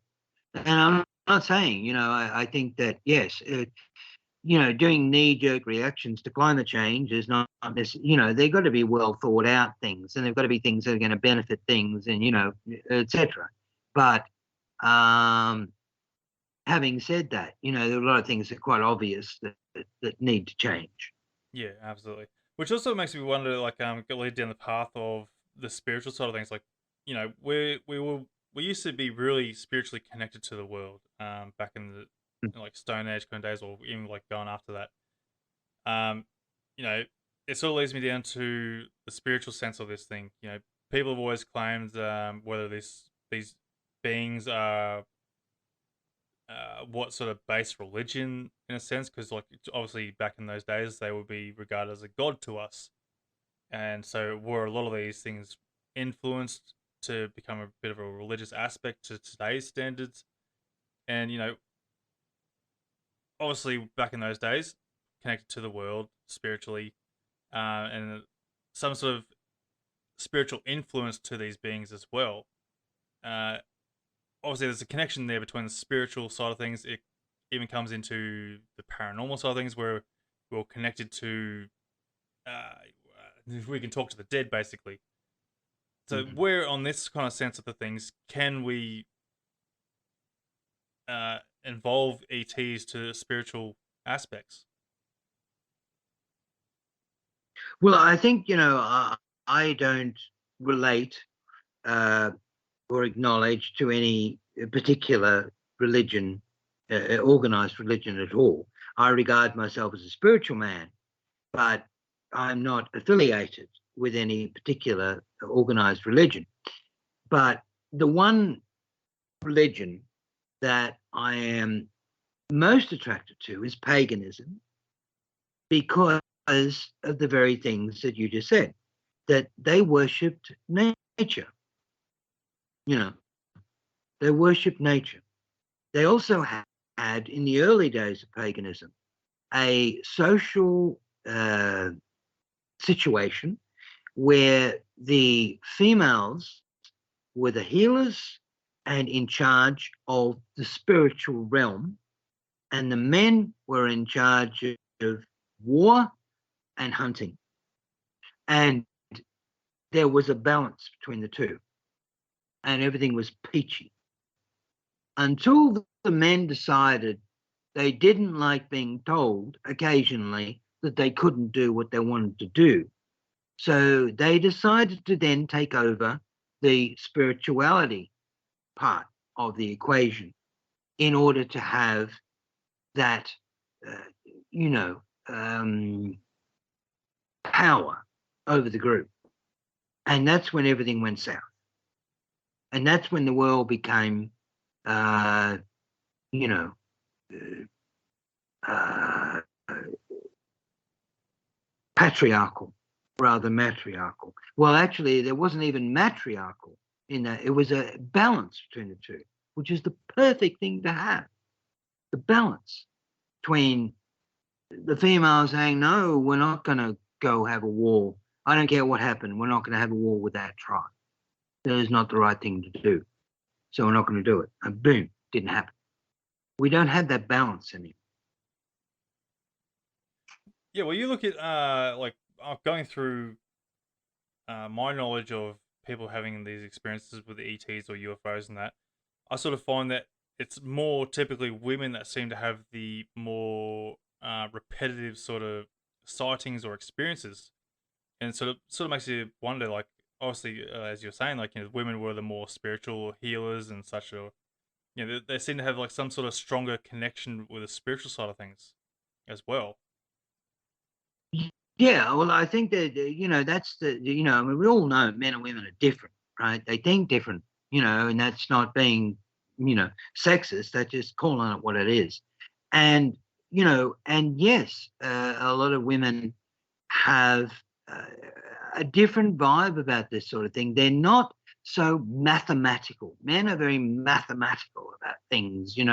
and I'm not saying, I think that yes, doing knee-jerk reactions to climate change is not necessarily, they've got to be well thought out things, and they've got to be things that are going to benefit things, and etc. But um, having said that, there are a lot of things that are quite obvious that need to change. yeah, absolutely. Which also makes me wonder, like, lead down the path of the spiritual side of things. Like, we used to be really spiritually connected to the world. Back in the like Stone Age kind of days, or even like going after that. Um, you know, it sort of leads me down to the spiritual sense of this thing. People have always claimed whether these beings are what sort of base religion in a sense, because like obviously back in those days they would be regarded as a god to us, and so were a lot of these things influenced to become a bit of a religious aspect to today's standards, and obviously back in those days connected to the world spiritually, and some sort of spiritual influence to these beings as well. Uh, Obviously, there's a connection there between the spiritual side of things. It even comes into the paranormal side of things, where we're connected to. Uh, we can talk to the dead, basically. So, Mhm. where on this kind of sense of the things can we involve ETs to spiritual aspects? Well, I think, I don't relate uh, or acknowledge to any particular religion, organized religion at all. I regard myself as a spiritual man, but I'm not affiliated with any particular organized religion. But the one religion that I am most attracted to is paganism because of the very things that you just said, that they worshipped nature. You know, they worshipped nature. They also had, in the early days of paganism, a social situation where the females were the healers and in charge of the spiritual realm, and the men were in charge of war and hunting. And there was a balance between the two, and everything was peachy until the men decided they didn't like being told occasionally that they couldn't do what they wanted to do. So they decided to then take over the spirituality part of the equation in order to have that, uh, you know, um, power over the group. And that's when everything went south. And that's when the world became, uh, you know, uh, patriarchal rather than matriarchal. Well, actually, there wasn't even matriarchal in that. It was a balance between the two, which is the perfect thing to have. The balance between the female saying, no, we're not going to go have a war. I don't care what happened. We're not going to have a war with that tribe. That is not the right thing to do. So we're not going to do it. And boom, didn't happen. We don't have that balance anymore. Yeah, well, you look at like going through my knowledge of people having these experiences with ETs or UFOs and that, I sort of find that it's more typically women that seem to have the more repetitive sort of sightings or experiences, and sort of makes you wonder, like, obviously, as you're saying, like, women were the more spiritual healers and such. Or they seem to have like some sort of stronger connection with the spiritual side of things as well. Yeah, well, I think that that's I mean, we all know men and women are different, right? They think different, and that's not being sexist. That's just calling it what it is. And and yes, a lot of women have uh, a different vibe about this sort of thing. They're not so mathematical. Men are very mathematical about things, and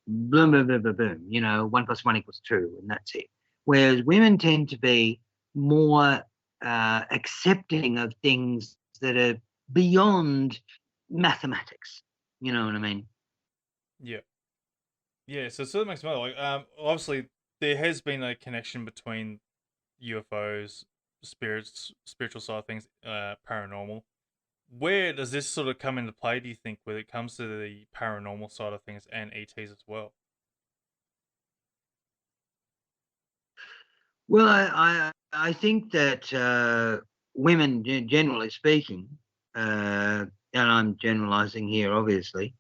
boom, boom, boom, boom, boom. 1 + 1 = 2, and that's it. Whereas women tend to be more accepting of things that are beyond mathematics. You know what I mean? Yeah, yeah. So it sort of makes me wonder, like, obviously there has been a connection between UFOs, spirits, spiritual side of things, paranormal. Where does this sort of come into play, do you think, when it comes to the paranormal side of things and ETs as well? Well, I think that women, generally speaking, and I'm generalizing here, obviously,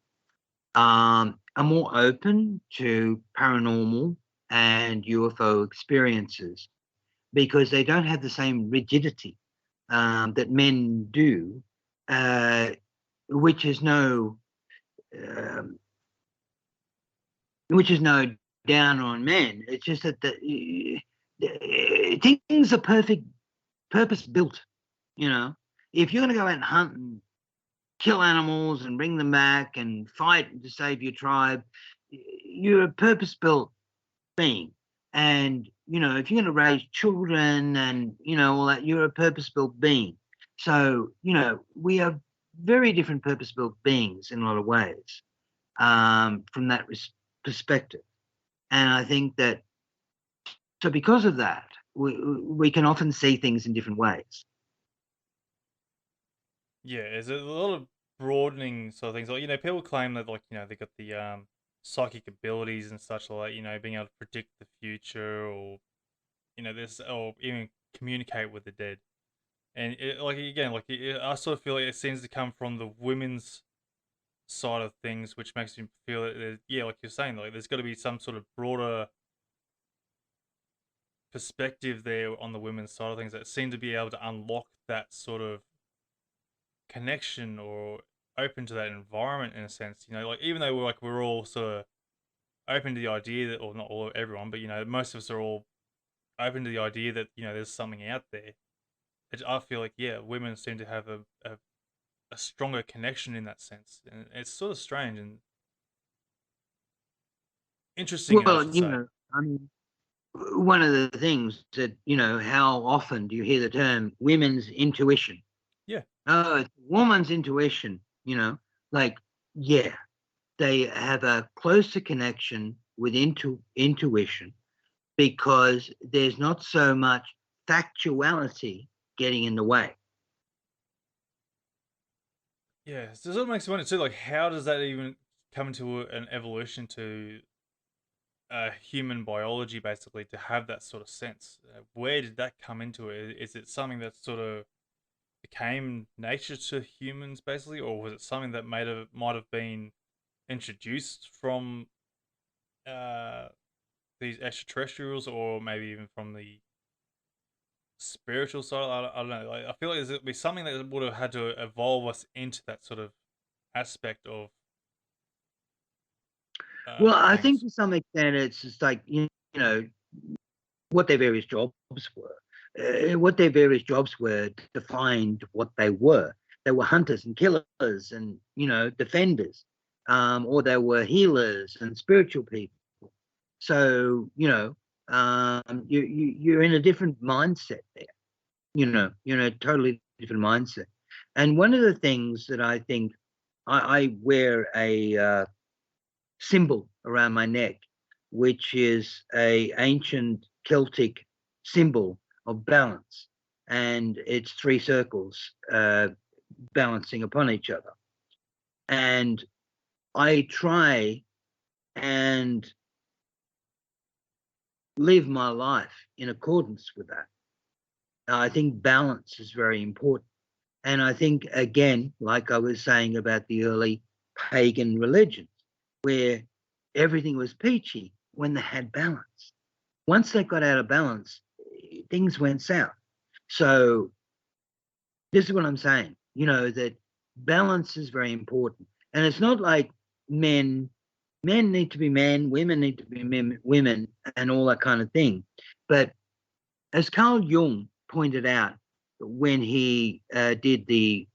are more open to paranormal and UFO experiences because they don't have the same rigidity that men do, uh, which is no um, which is no down on men. It's just that things are purpose built. If you're going to go out and hunt and kill animals and bring them back and fight to save your tribe, you're a purpose built being. And if you're going to raise children and all that, you're a purpose built being. So we are very different purpose built beings in a lot of ways from that perspective. And I think that so because of that, we can often see things in different ways. Yeah, there's a lot of broadening sort of things. Like, people claim that, like, they got the psychic abilities and such, like, being able to predict the future, or this, or even communicate with the dead. And like, again, like, I sort of feel like it seems to come from the women's side of things, which makes me feel that yeah, like you're saying, like, there's got to be some sort of broader perspective there on the women's side of things that seem to be able to unlock that sort of connection, or open to that environment in a sense. Like, even though we're all sort of open to the idea that, or not all everyone, but most of us are all open to the idea that there's something out there. I feel like, yeah, women seem to have a stronger connection in that sense, and it's sort of strange and interesting, I Well, should say. I mean, one of the things that, how often do you hear the term women's intuition? Yeah, Oh, it's woman's intuition, like, yeah, they have a closer connection with intuition because there's not so much factuality getting in the way. yeah. So it sort of makes me wonder too, like, how does that even come into an evolution to human biology, basically, to have that sort of sense? Where did that come into it? Is it something that sort of became nature to humans, basically, or was it something that might have been introduced from uh, these extraterrestrials, or maybe even from the spiritual side? I don't know. Like, I feel like there'd be something that would have had to evolve us into that sort of aspect of Well, I think things. to some extent it's just like, know, what their various jobs were. What their various jobs were defined what they were. They were hunters and killers and, defenders, or they were healers and spiritual people. So, you're in a different mindset there. You're in a totally different mindset. And one of the things that I think I wear a symbol around my neck, which is a ancient Celtic symbol of balance, and it's three circles balancing upon each other. And I try and live my life in accordance with that. I think balance is very important. And I think, again, like I was saying about the early pagan religions, where everything was peachy when they had balance. Once they got out of balance, things went south. So this is what I'm saying, that balance is very important. And it's not like men need to be men, women need to be women, and all that kind of thing. But as Carl Jung pointed out when he did the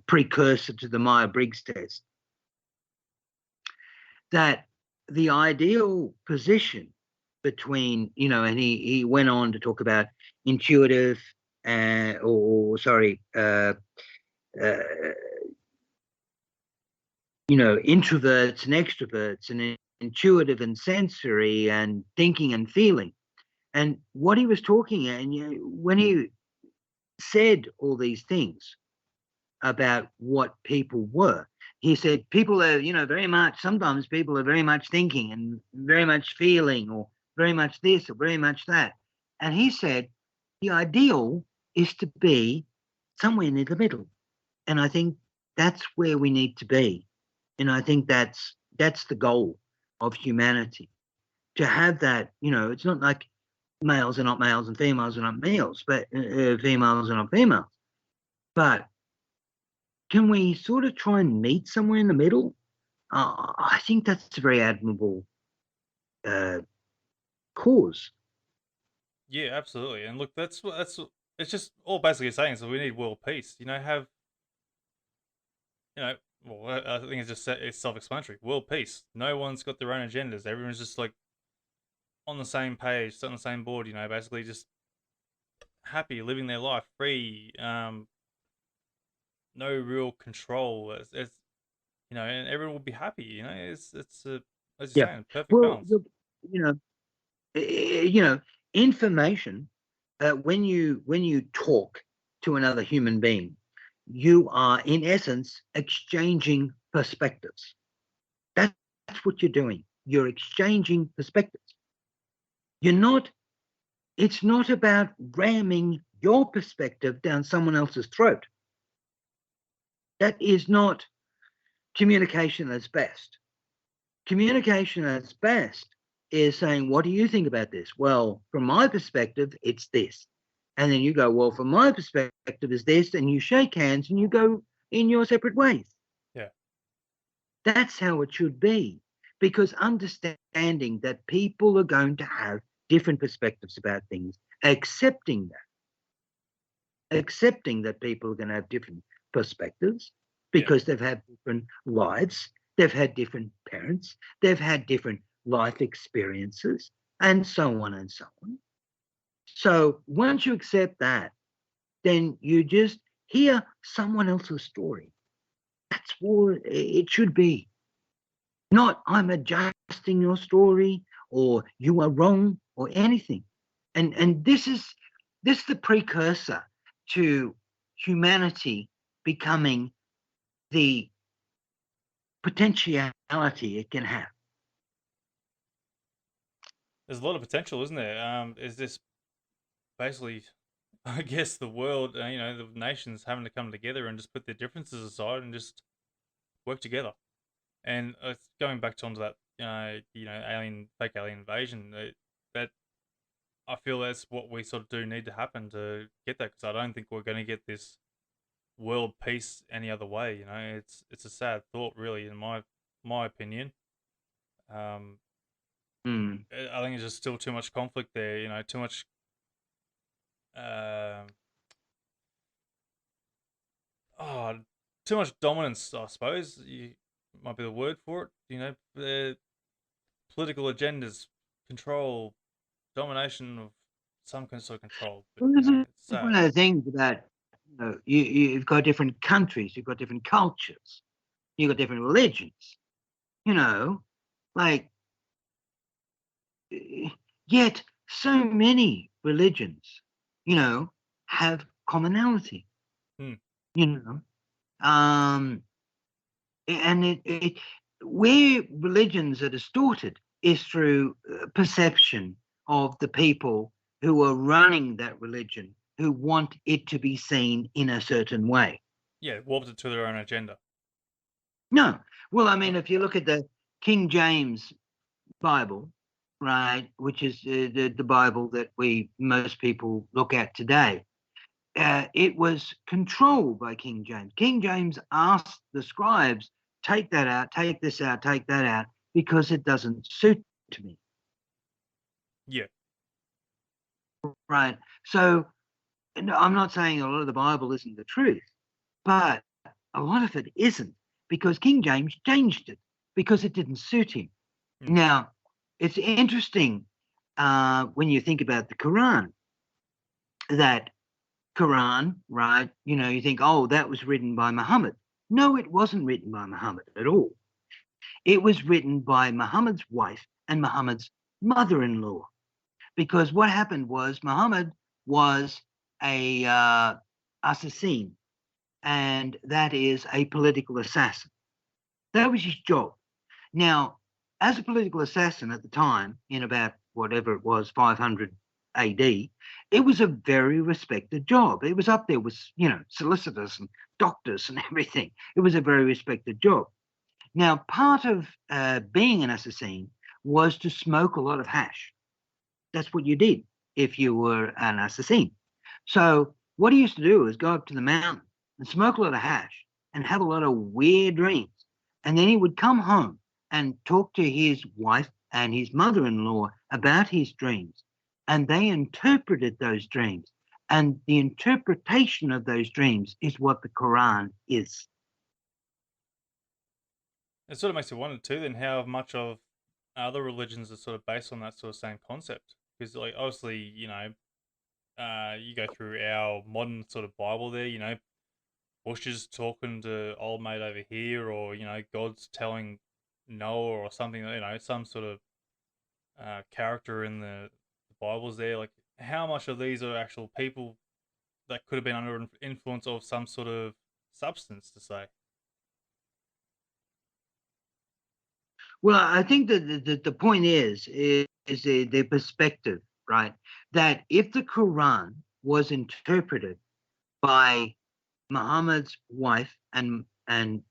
precursor to the Myers-Briggs test, that the ideal position between, and he went on to talk about intuitive introverts and extroverts, and intuitive and sensory, and thinking and feeling. And what he was talking, and when he said all these things about what people were, he said people are, very much, sometimes people are very much thinking and very much feeling, or very much this or very much that. And he said the ideal is to be somewhere near the middle. And I think that's where we need to be. And I think that's the goal of humanity, to have that. It's not like males are not males and females are not males, but females are not females. But can we sort of try and meet somewhere in the middle? I think that's a very admirable cause. Yeah, absolutely. And look, that's it's just all basically saying. So we need world peace. Well, I think it's self-explanatory. World peace. No one's got their own agendas. Everyone's just like on the same page, on the same board. Basically just happy, living their life, free. No real control. It's and everyone will be happy. It's as you're saying, perfect balance. Information. When you talk to another human being, you are in essence exchanging perspectives. That's what you're doing. You're exchanging perspectives. It's not about ramming your perspective down someone else's throat. That is not communication that's best. Communication that's best is saying, what do you think about this? Well, from my perspective, it's this. And then you go, well, from my perspective is this, and you shake hands and you go in your separate ways. Yeah. That's how it should be, because understanding that people are going to have different perspectives about things, accepting that people are going to have different perspectives because they've had different lives, they've had different parents, they've had different life experiences, and so on and so on. So once you accept that, then you just hear someone else's story. That's what it should be. Not I'm adjusting your story, or you are wrong, or anything. And this is the precursor to humanity becoming the potentiality it can have. There's a lot of potential, isn't there? Is this basically, I guess, the world, the nations having to come together and just put their differences aside and just work together. And going back onto that, fake alien invasion, that I feel that's what we sort of do need to happen to get that, because I don't think we're going to get this world peace any other way. It's a sad thought, really, in my opinion. I think there's just still too much conflict there. Too much. Too much dominance, I suppose. Might be the word for it. The political agendas, control, domination of some sort of control. Well, this is one of the things about you've got different countries, you've got different cultures, you've got different religions. Yet so many religions, have commonality. And where religions are distorted is through perception of the people who are running that religion who want it to be seen in a certain way. Yeah, warped it to their own agenda. No. Well, I mean, if you look at the King James Bible, right, which is the Bible that most people look at today, it was controlled by King James. King James asked the scribes, take that out, take this out, take that out, because it doesn't suit me. Yeah. Right. So I'm not saying a lot of the Bible isn't the truth, but a lot of it isn't, because King James changed it because it didn't suit him. Now, it's interesting when you think about the Quran, that Quran, right, you think, oh, that was written by Muhammad. No, it wasn't written by Muhammad at all. It was written by Muhammad's wife and Muhammad's mother-in-law. Because what happened was Muhammad was a assassin, and that is a political assassin. That was his job. Now, as a political assassin at the time, in about whatever it was, 500 AD, it was a very respected job. It was up there with, solicitors and doctors and everything. It was a very respected job. Now, part of being an assassin was to smoke a lot of hash. That's what you did if you were an assassin. So what he used to do is go up to the mountain and smoke a lot of hash and have a lot of weird dreams. And then he would come home and talk to his wife and his mother-in-law about his dreams. And they interpreted those dreams. And the interpretation of those dreams is what the Quran is. It sort of makes you wonder too, then, how much of other religions are sort of based on that sort of same concept. Because, like, obviously, you go through our modern sort of Bible there, Bush is talking to old mate over here, or, God's telling Noah or something, some sort of character in the Bibles there. Like, how much of these are actual people that could have been under influence of some sort of substance, to say? Well, I think that the point is the perspective, right? That if the Quran was interpreted by Muhammad's wife and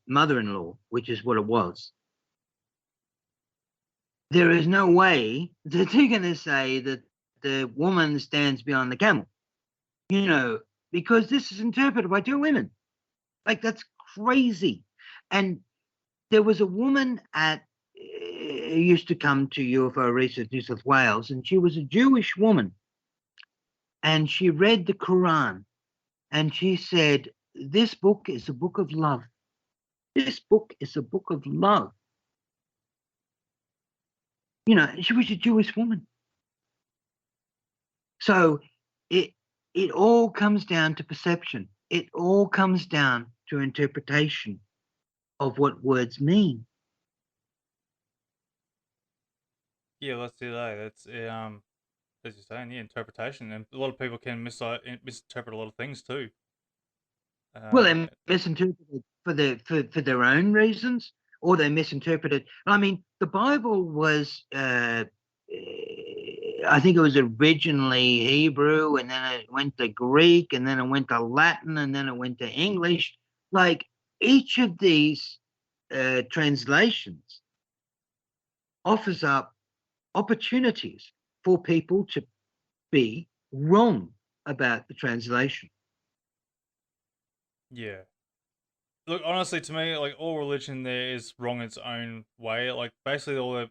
mother-in-law, which is what it was, there is no way that they're going to say that the woman stands behind the camel, because this is interpreted by two women. Like, that's crazy. And there was a woman who used to come to UFO Research New South Wales, and she was a Jewish woman. And she read the Quran, and she said, this book is a book of love. This book is a book of love. She was a Jewish woman. So it all comes down to perception. It all comes down to interpretation of what words mean. Yeah, let's do that. That's as you're saying, interpretation, and a lot of people can misinterpret a lot of things too. Well, they misinterpret it for their own reasons, or they misinterpret it. I mean, the Bible was, I think it was originally Hebrew, and then it went to Greek, and then it went to Latin, and then it went to English. Like, each of these translations offers up opportunities for people to be wrong about the translation. Yeah. Look, honestly, to me, like, all religion there is wrong in its own way. Like, basically, all the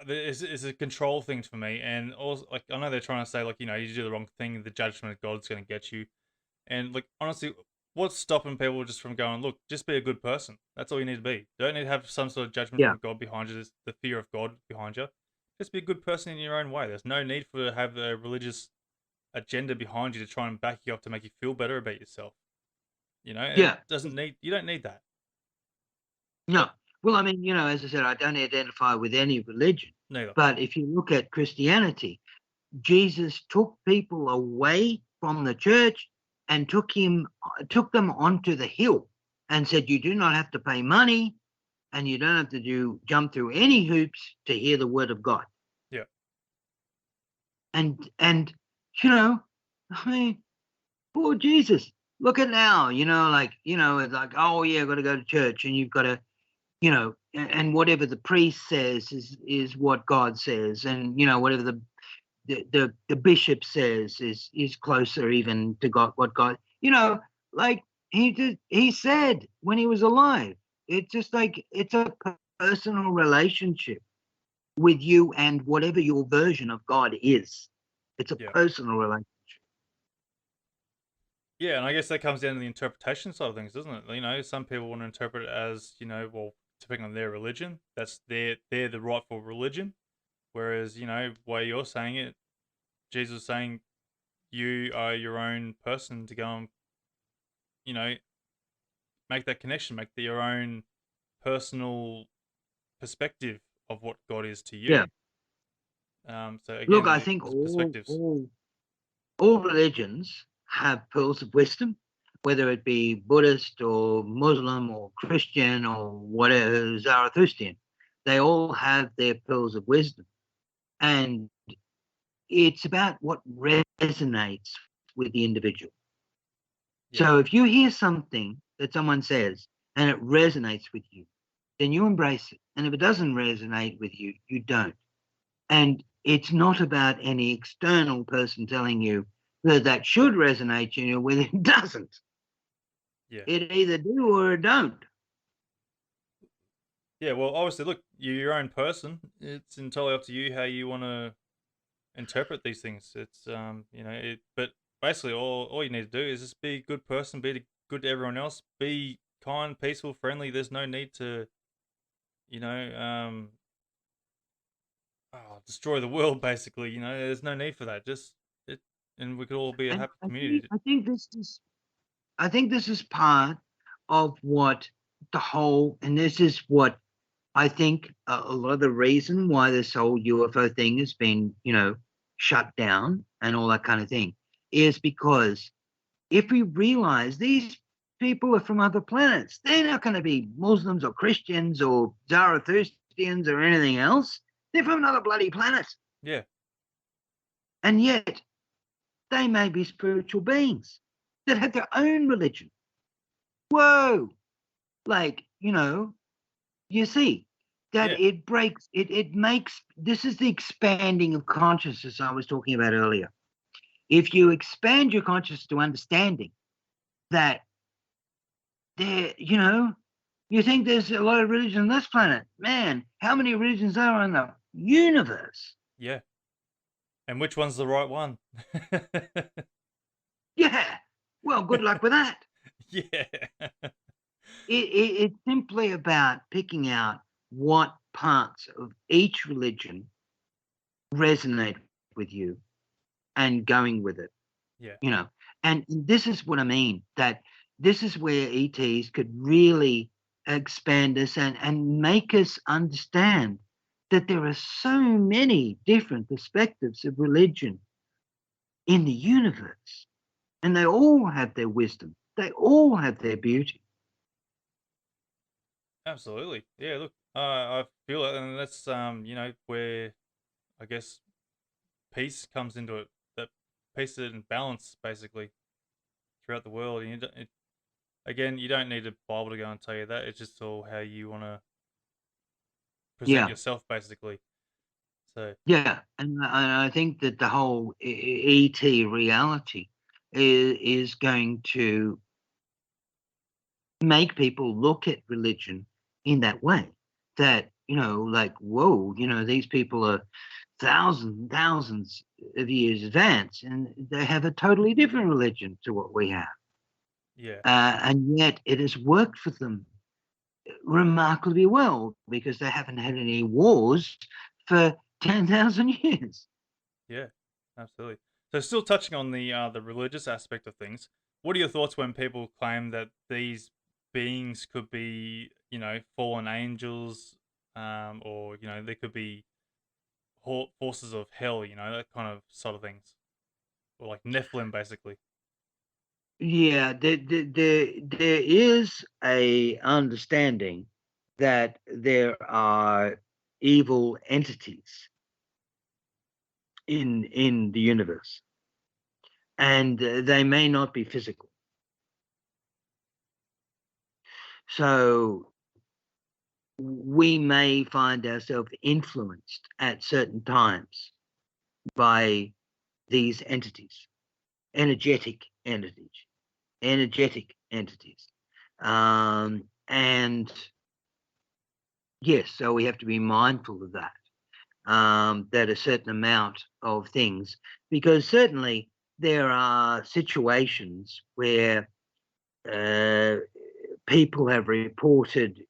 it's a control thing for me. And also, like, I know they're trying to say, like, you do the wrong thing, the judgment of God's going to get you. And, like, honestly, what's stopping people just from going, look, just be a good person. That's all you need to be. You don't need to have some sort of judgment from God behind you, the fear of God behind you. Just be a good person in your own way. There's no need for to have a religious agenda behind you to try and back you up to make you feel better about yourself. It doesn't need. You don't need that. No. Well, I mean, as I said, I don't identify with any religion. Neither. But if you look at Christianity, Jesus took people away from the church and took them onto the hill and said, you do not have to pay money, and you don't have to jump through any hoops to hear the word of God. Yeah. And I mean, poor Jesus. Look at now, it's like, oh yeah, I've got to go to church, and you've got to, and whatever the priest says is what God says, and whatever the bishop says is closer even to God, what God, like he said when he was alive. It's just like it's a personal relationship with you and whatever your version of God is. It's a Yeah. personal relationship. Yeah, and I guess that comes down to the interpretation side of things, doesn't it? Some people want to interpret it as, well, depending on their religion, that's they're the rightful religion. Whereas, way you're saying it, Jesus is saying you are your own person to go and, you know, make that connection, make your own personal perspective of what God is to Yeah. you. So Look, again, I think there's perspectives. all religions have pearls of wisdom, whether it be Buddhist or Muslim or Christian or whatever, Zarathustrian. They all have their pearls of wisdom. And it's about what resonates with the individual. Yeah. So if you hear something that someone says and it resonates with you, then you embrace it. And if it doesn't resonate with you, you don't. And it's not about any external person telling you that should resonate, when it doesn't. Yeah. It either do or it don't. Yeah, well, obviously, look, you're your own person. It's entirely up to you how you want to interpret these things. It's but basically all you need to do is just be a good person, good to everyone else, be kind, peaceful, friendly. There's no need to, you know, destroy the world. Basically, there's no need for that. Just it, and we could all be a And happy community. I think this is part of what and this is what I think a lot of the reason why this whole UFO thing has been, shut down and all that kind of thing is because if we realize these people are from other planets, they're not going to be Muslims or Christians or Zarathustrians or anything else. They're from another bloody planet. Yeah, And yet they may be spiritual beings that have their own religion. Whoa. Like, you see that yeah, it makes, this is the expanding of consciousness I was talking about earlier. If you expand your consciousness to understanding that there, you think there's a lot of religion on this planet. Man, how many religions are in the universe? yeah. And which one's the right one? Yeah. Well, good luck with that. Yeah, It's simply about picking out what parts of each religion resonate with you and going with it, yeah, And this is what I mean, that this is where ETs could really expand us and make us understand that there are so many different perspectives of religion in the universe. And they all have their wisdom. They all have their beauty. absolutely. Yeah, look, I feel it, and that's where I guess peace comes into it. That peace and balance, basically, throughout the world. And again, you don't need a Bible to go and tell you that. It's just all how you want to present Yeah. yourself, basically. So Yeah. And I think that the whole ET reality is going to make people look at religion in that way, that like, whoa, these people are thousands and thousands of years advanced and they have a totally different religion to what we have, yeah, and yet it has worked for them remarkably well because they haven't had any wars for 10,000 years. yeah, absolutely. So still touching on the religious aspect of things, what are your thoughts when people claim that these beings could be, fallen angels, or they could be forces of hell, that kind of sort of things, or like Nephilim, basically. Yeah, there is a understanding that there are evil entities in the universe, and they may not be physical. So we may find ourselves influenced at certain times by these entities, energetic entities. And yes, so we have to be mindful of that, that a certain amount of things, because certainly there are situations where people have reported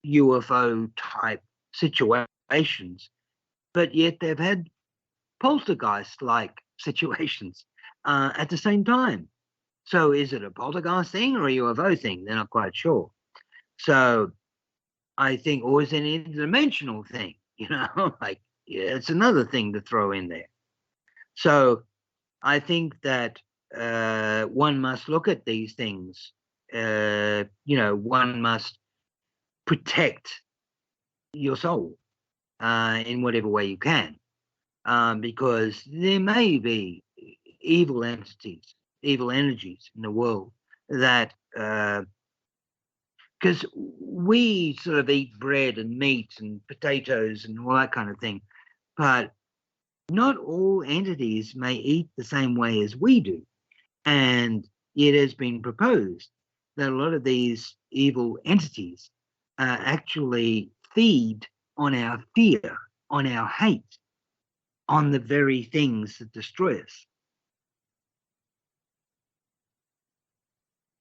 UFO type situations, but yet they've had poltergeist like situations at the same time. So is it a poltergeist thing or a UFO thing? They're not quite sure. So I think, or is it an interdimensional thing? Like, yeah, it's another thing to throw in there. So I think that one must look at these things. One must protect your soul in whatever way you can, because there may be evil entities, evil energies in the world that, because we sort of eat bread and meat and potatoes and all that kind of thing, but not all entities may eat the same way as we do. And it has been proposed that a lot of these evil entities actually feed on our fear, on our hate, on the very things that destroy us.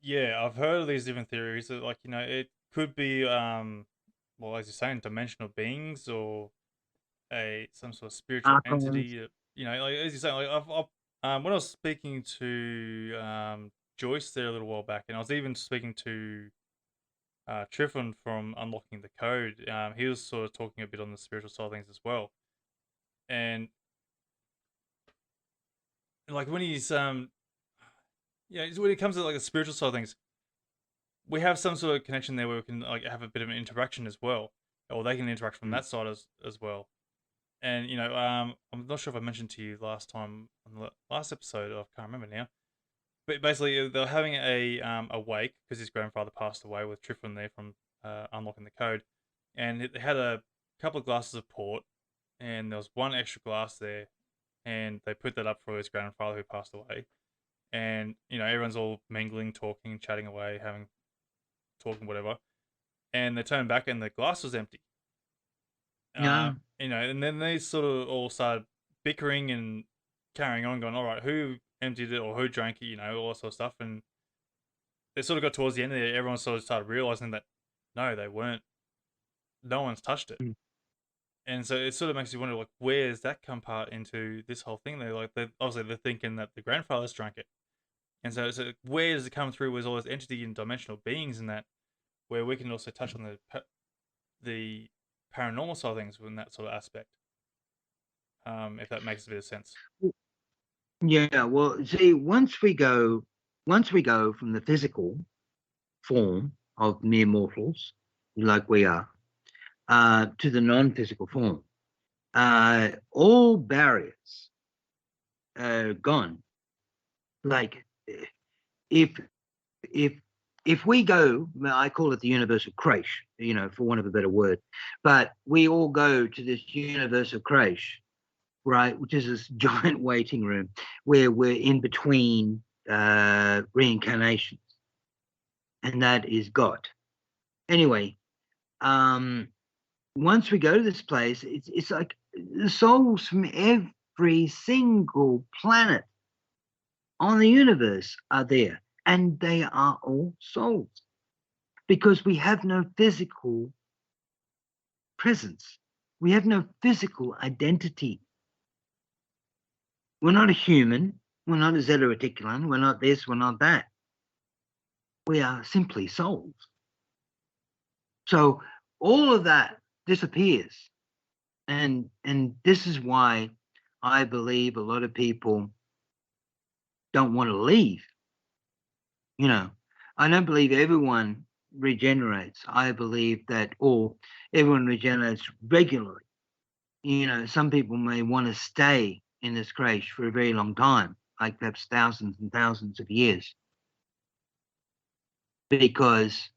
Yeah, I've heard of these different theories that, like, it could be, well, as you're saying, dimensional beings or some sort of spiritual Archons. entity. Like as you say, like when I was speaking to Joyce there a little while back, and I was even speaking to Triffon from Unlocking the Code. He was sort of talking a bit on the spiritual side of things as well, and like when he's when it comes to like the spiritual side of things, we have some sort of connection there where we can like have a bit of an interaction as well, or they can interact from that side as well. And I'm not sure if I mentioned to you last time on the last episode. I can't remember now. But basically, they're having a wake because his grandfather passed away with Triffon there from Unlocking the Code, and they had a couple of glasses of port, and there was one extra glass there, and they put that up for his grandfather who passed away, and everyone's all mingling, talking, chatting away, talking whatever, and they turned back and the glass was empty. Yeah. And then they sort of all started bickering and carrying on, going, all right, who emptied it or who drank it, all that sort of stuff. And they sort of got towards the end of it, everyone sort of started realizing that no, they weren't, no one's touched it. And so it sort of makes you wonder, like, where does that come part into this whole thing? Obviously they're thinking that the grandfathers drank it. And so where does it come through with all those entity and dimensional beings in that, where we can also touch on the paranormal side of things in that sort of aspect, if that makes a bit of sense. Yeah, well, see, once we go from the physical form of mere mortals, like we are, to the non-physical form, all barriers are gone. Like, if we go, I call it the universal creche, for want of a better word, but we all go to this universal creche, right, which is this giant waiting room where we're in between reincarnations, and that is God. Anyway, once we go to this place, it's like the souls from every single planet on the universe are there, and they are all souls, because we have no physical presence. We have no physical identity. We're not a human. We're not a zeta reticulum. We're not this. We're not that. We are simply souls. So all of that disappears. And this is why I believe a lot of people don't want to leave. I don't believe everyone regenerates. I believe that everyone regenerates regularly. Some people may want to stay in this creche for a very long time. like perhaps thousands and thousands of years, because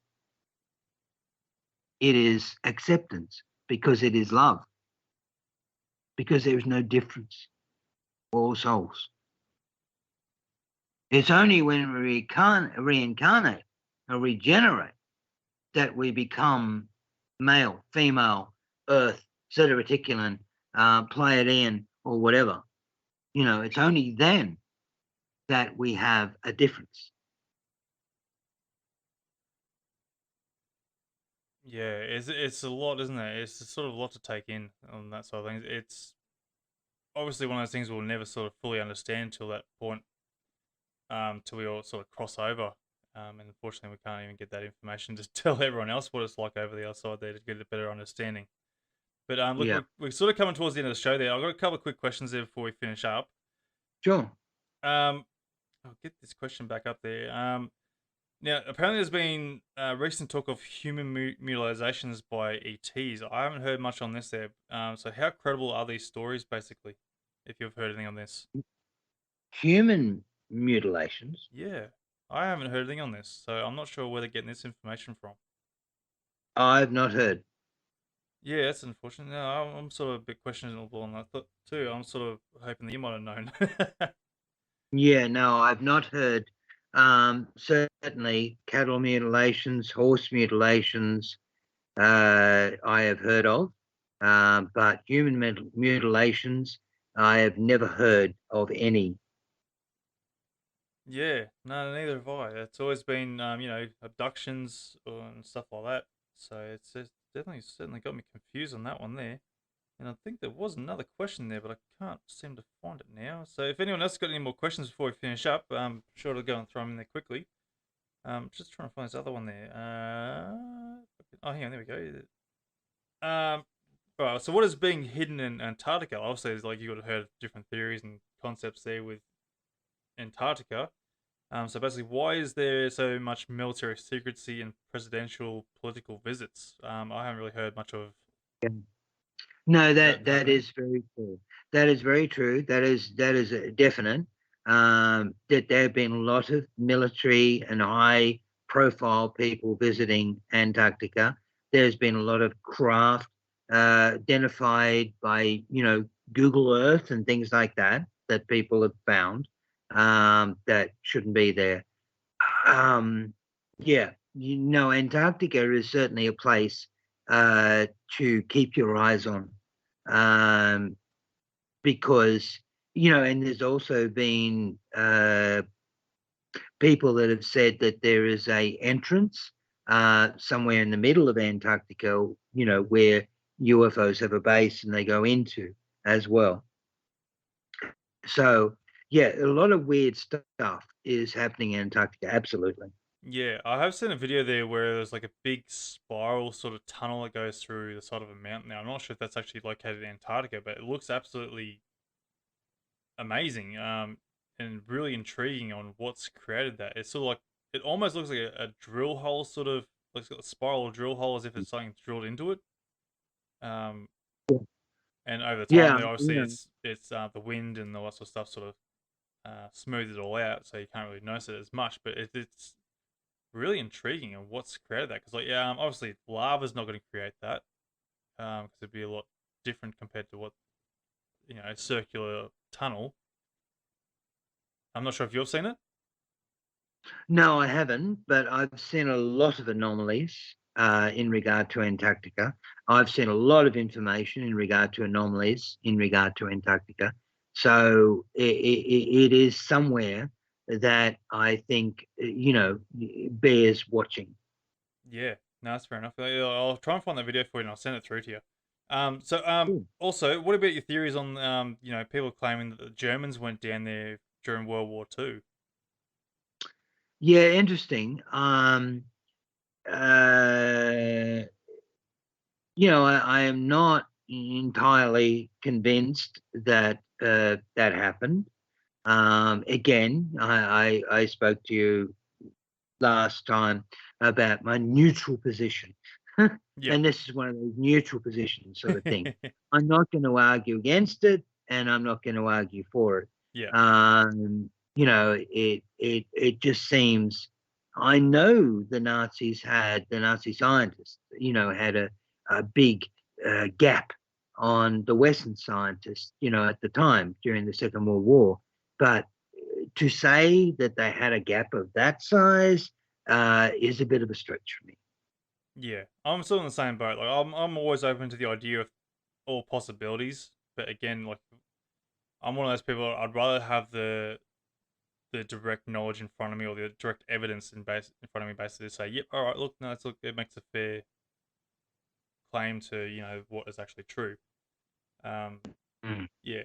it is acceptance, because it is love, because there is no difference, all souls. It's only when we reincarnate or regenerate that we become male, female, earth, zeta reticulan, Pleiadian, or whatever. It's only then that we have a difference. Yeah, it's a lot, isn't it? It's sort of a lot to take in on that side of things. It's obviously one of those things we'll never sort of fully understand until that point, till we all sort of cross over. And unfortunately, we can't even get that information to tell everyone else what it's like over the other side there to get a better understanding. But look, Yeah, we're sort of coming towards the end of the show there. I've got a couple of quick questions there before we finish up. sure. I'll get this question back up there. Now, apparently there's been recent talk of human mutilations by ETs. I haven't heard much on this there. So how credible are these stories, basically, if you've heard anything on this? Human mutilations. Yeah, I haven't heard anything on this, so I'm not sure where they're getting this information from. I've not heard. Yeah, that's unfortunate. No, I'm sort of a bit questionable on that too. I'm sort of hoping that you might have known. Yeah, no, I've not heard. Certainly, cattle mutilations, horse mutilations, I have heard of, but human mutilations, I have never heard of any. Yeah, no, neither have I. It's always been, abductions and stuff like that. So it's definitely certainly got me confused on that one there. And I think there was another question there, but I can't seem to find it now. So if anyone else got any more questions before we finish up, I'm sure to go and throw them in there quickly. Just trying to find this other one there. Oh, hang on, there we go. Right, so what is being hidden in Antarctica? Obviously, there's like you would have heard different theories and concepts there with Antarctica. So basically, why is there so much military secrecy and presidential political visits? I haven't really heard much of Yeah. No, that that happening. is very true. That is very true. That is a definite. That there have been a lot of military and high profile people visiting Antarctica. There's been a lot of craft identified by Google Earth and things like that people have found that shouldn't be there. Yeah, Antarctica is certainly a place to keep your eyes on, um, because and there's also been people that have said that there is a entrance somewhere in the middle of Antarctica, where UFOs have a base and they go into as well. So yeah, a lot of weird stuff is happening in Antarctica. Absolutely. Yeah, I have seen a video there where there's like a big spiral sort of tunnel that goes through the side of a mountain. Now, I'm not sure if that's actually located in Antarctica, but it looks absolutely amazing, and really intriguing on what's created that. It's sort of like it almost looks like a drill hole, sort of like a spiral drill hole, as if it's something drilled into it. Um, and over the time, Yeah, there obviously it's the wind and all that sort of stuff sort of smooths it all out, so you can't really notice it as much. But it's really intriguing on what's created that, because like obviously lava's not going to create that, because it'd be a lot different compared to what a circular tunnel. I'm not sure if you've seen it. No, I haven't, but I've seen a lot of anomalies in regard to Antarctica. I've seen a lot of information in regard to anomalies in regard to Antarctica. So it is somewhere that I think, bears watching. Yeah, no, that's fair enough. I'll try and find that video for you and I'll send it through to you. Cool. Also, what about your theories on people claiming that the Germans went down there during World War Two? Yeah, interesting. Uh, I am not entirely convinced that that happened. Again, I spoke to you last time about my neutral position. Yeah. And this is one of those neutral positions sort of thing. I'm not going to argue against it and I'm not going to argue for it. Yeah. It just seems. I know the Nazi scientists, had a big gap on the Western scientists, at the time during the Second World War. But to say that they had a gap of that size is a bit of a stretch for me. Yeah, I'm still in the same boat. Like, I'm always open to the idea of all possibilities, but again, like, I'm one of those people. I'd rather have the direct knowledge in front of me, or the direct evidence in front of me, basically to say, yep, all right, look, no, it makes a fair claim to what is actually true. Yeah.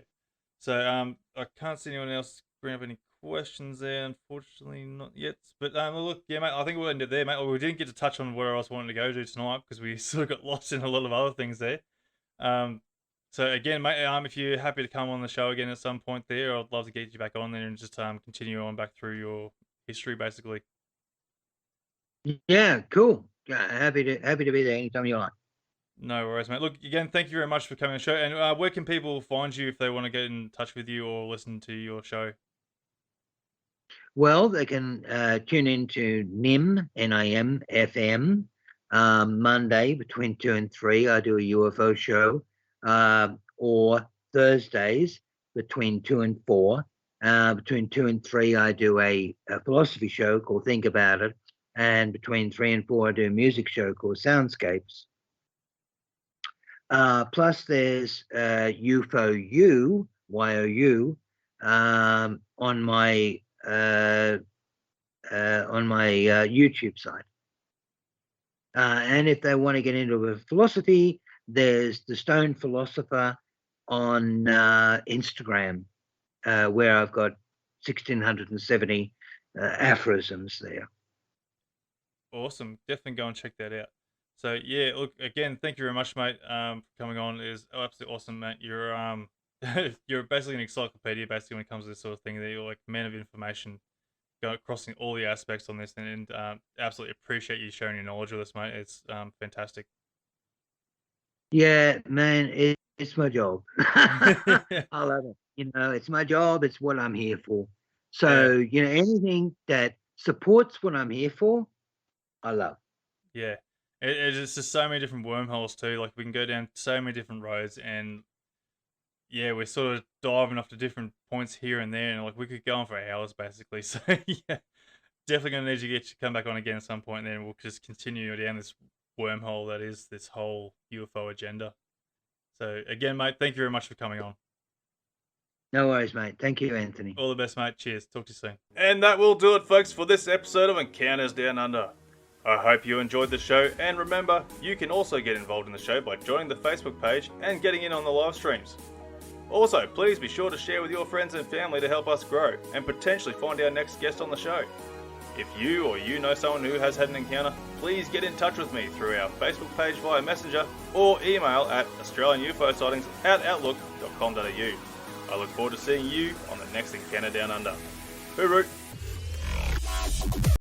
So I can't see anyone else bring up any questions there. Unfortunately, not yet. But look, yeah, mate, I think we'll end it there, mate. Well, we didn't get to touch on where I was wanting to go to tonight because we sort of got lost in a lot of other things there. So again, mate, if you're happy to come on the show again at some point there, I'd love to get you back on there and just continue on back through your history, basically. Yeah, cool. Yeah, happy to be there anytime you like. No worries, mate. Look, again, thank you very much for coming on the show. And where can people find you if they want to get in touch with you or listen to your show? Well, they can tune into Nim, Nim FM, Monday between 2 and 3. I do a UFO show, or Thursdays between 2 and 4. Between 2 and 3, I do a philosophy show called Think About It. And between 3 and 4, I do a music show called Soundscapes. Plus, there's UFO YOU, on my YouTube site. And if they want to get into a philosophy, there's the Stone Philosopher on Instagram, where I've got 1,670 aphorisms there. Awesome. Definitely go and check that out. So yeah, look, again, thank you very much, mate, for coming on. It is absolutely awesome, mate. You're you're basically an encyclopedia, basically, when it comes to this sort of thing. That you're like a man of information, crossing all the aspects on this, and absolutely appreciate you sharing your knowledge with us, mate. It's fantastic. Yeah, man, it's my job. I love it. It's my job. It's what I'm here for. So, anything that supports what I'm here for, I love. Yeah. It's just so many different wormholes too. Like, we can go down so many different roads, and yeah, we're sort of diving off to different points here and there, and like we could go on for hours basically. So yeah, definitely gonna need you to come back on again at some point, and then we'll just continue down this wormhole that is this whole UFO agenda. So again, mate, thank you very much for coming on. No worries, mate. Thank you, Anthony. All the best, mate. Cheers. Talk to you soon. And that will do it, folks, for this episode of Encounters Down Under. I hope you enjoyed the show, and remember, you can also get involved in the show by joining the Facebook page and getting in on the live streams. Also, please be sure to share with your friends and family to help us grow and potentially find our next guest on the show. If you or you know someone who has had an encounter, please get in touch with me through our Facebook page via Messenger or email at australianUFOsightings@outlook.com.au. I look forward to seeing you on the next Encounter Down Under. Hooroo!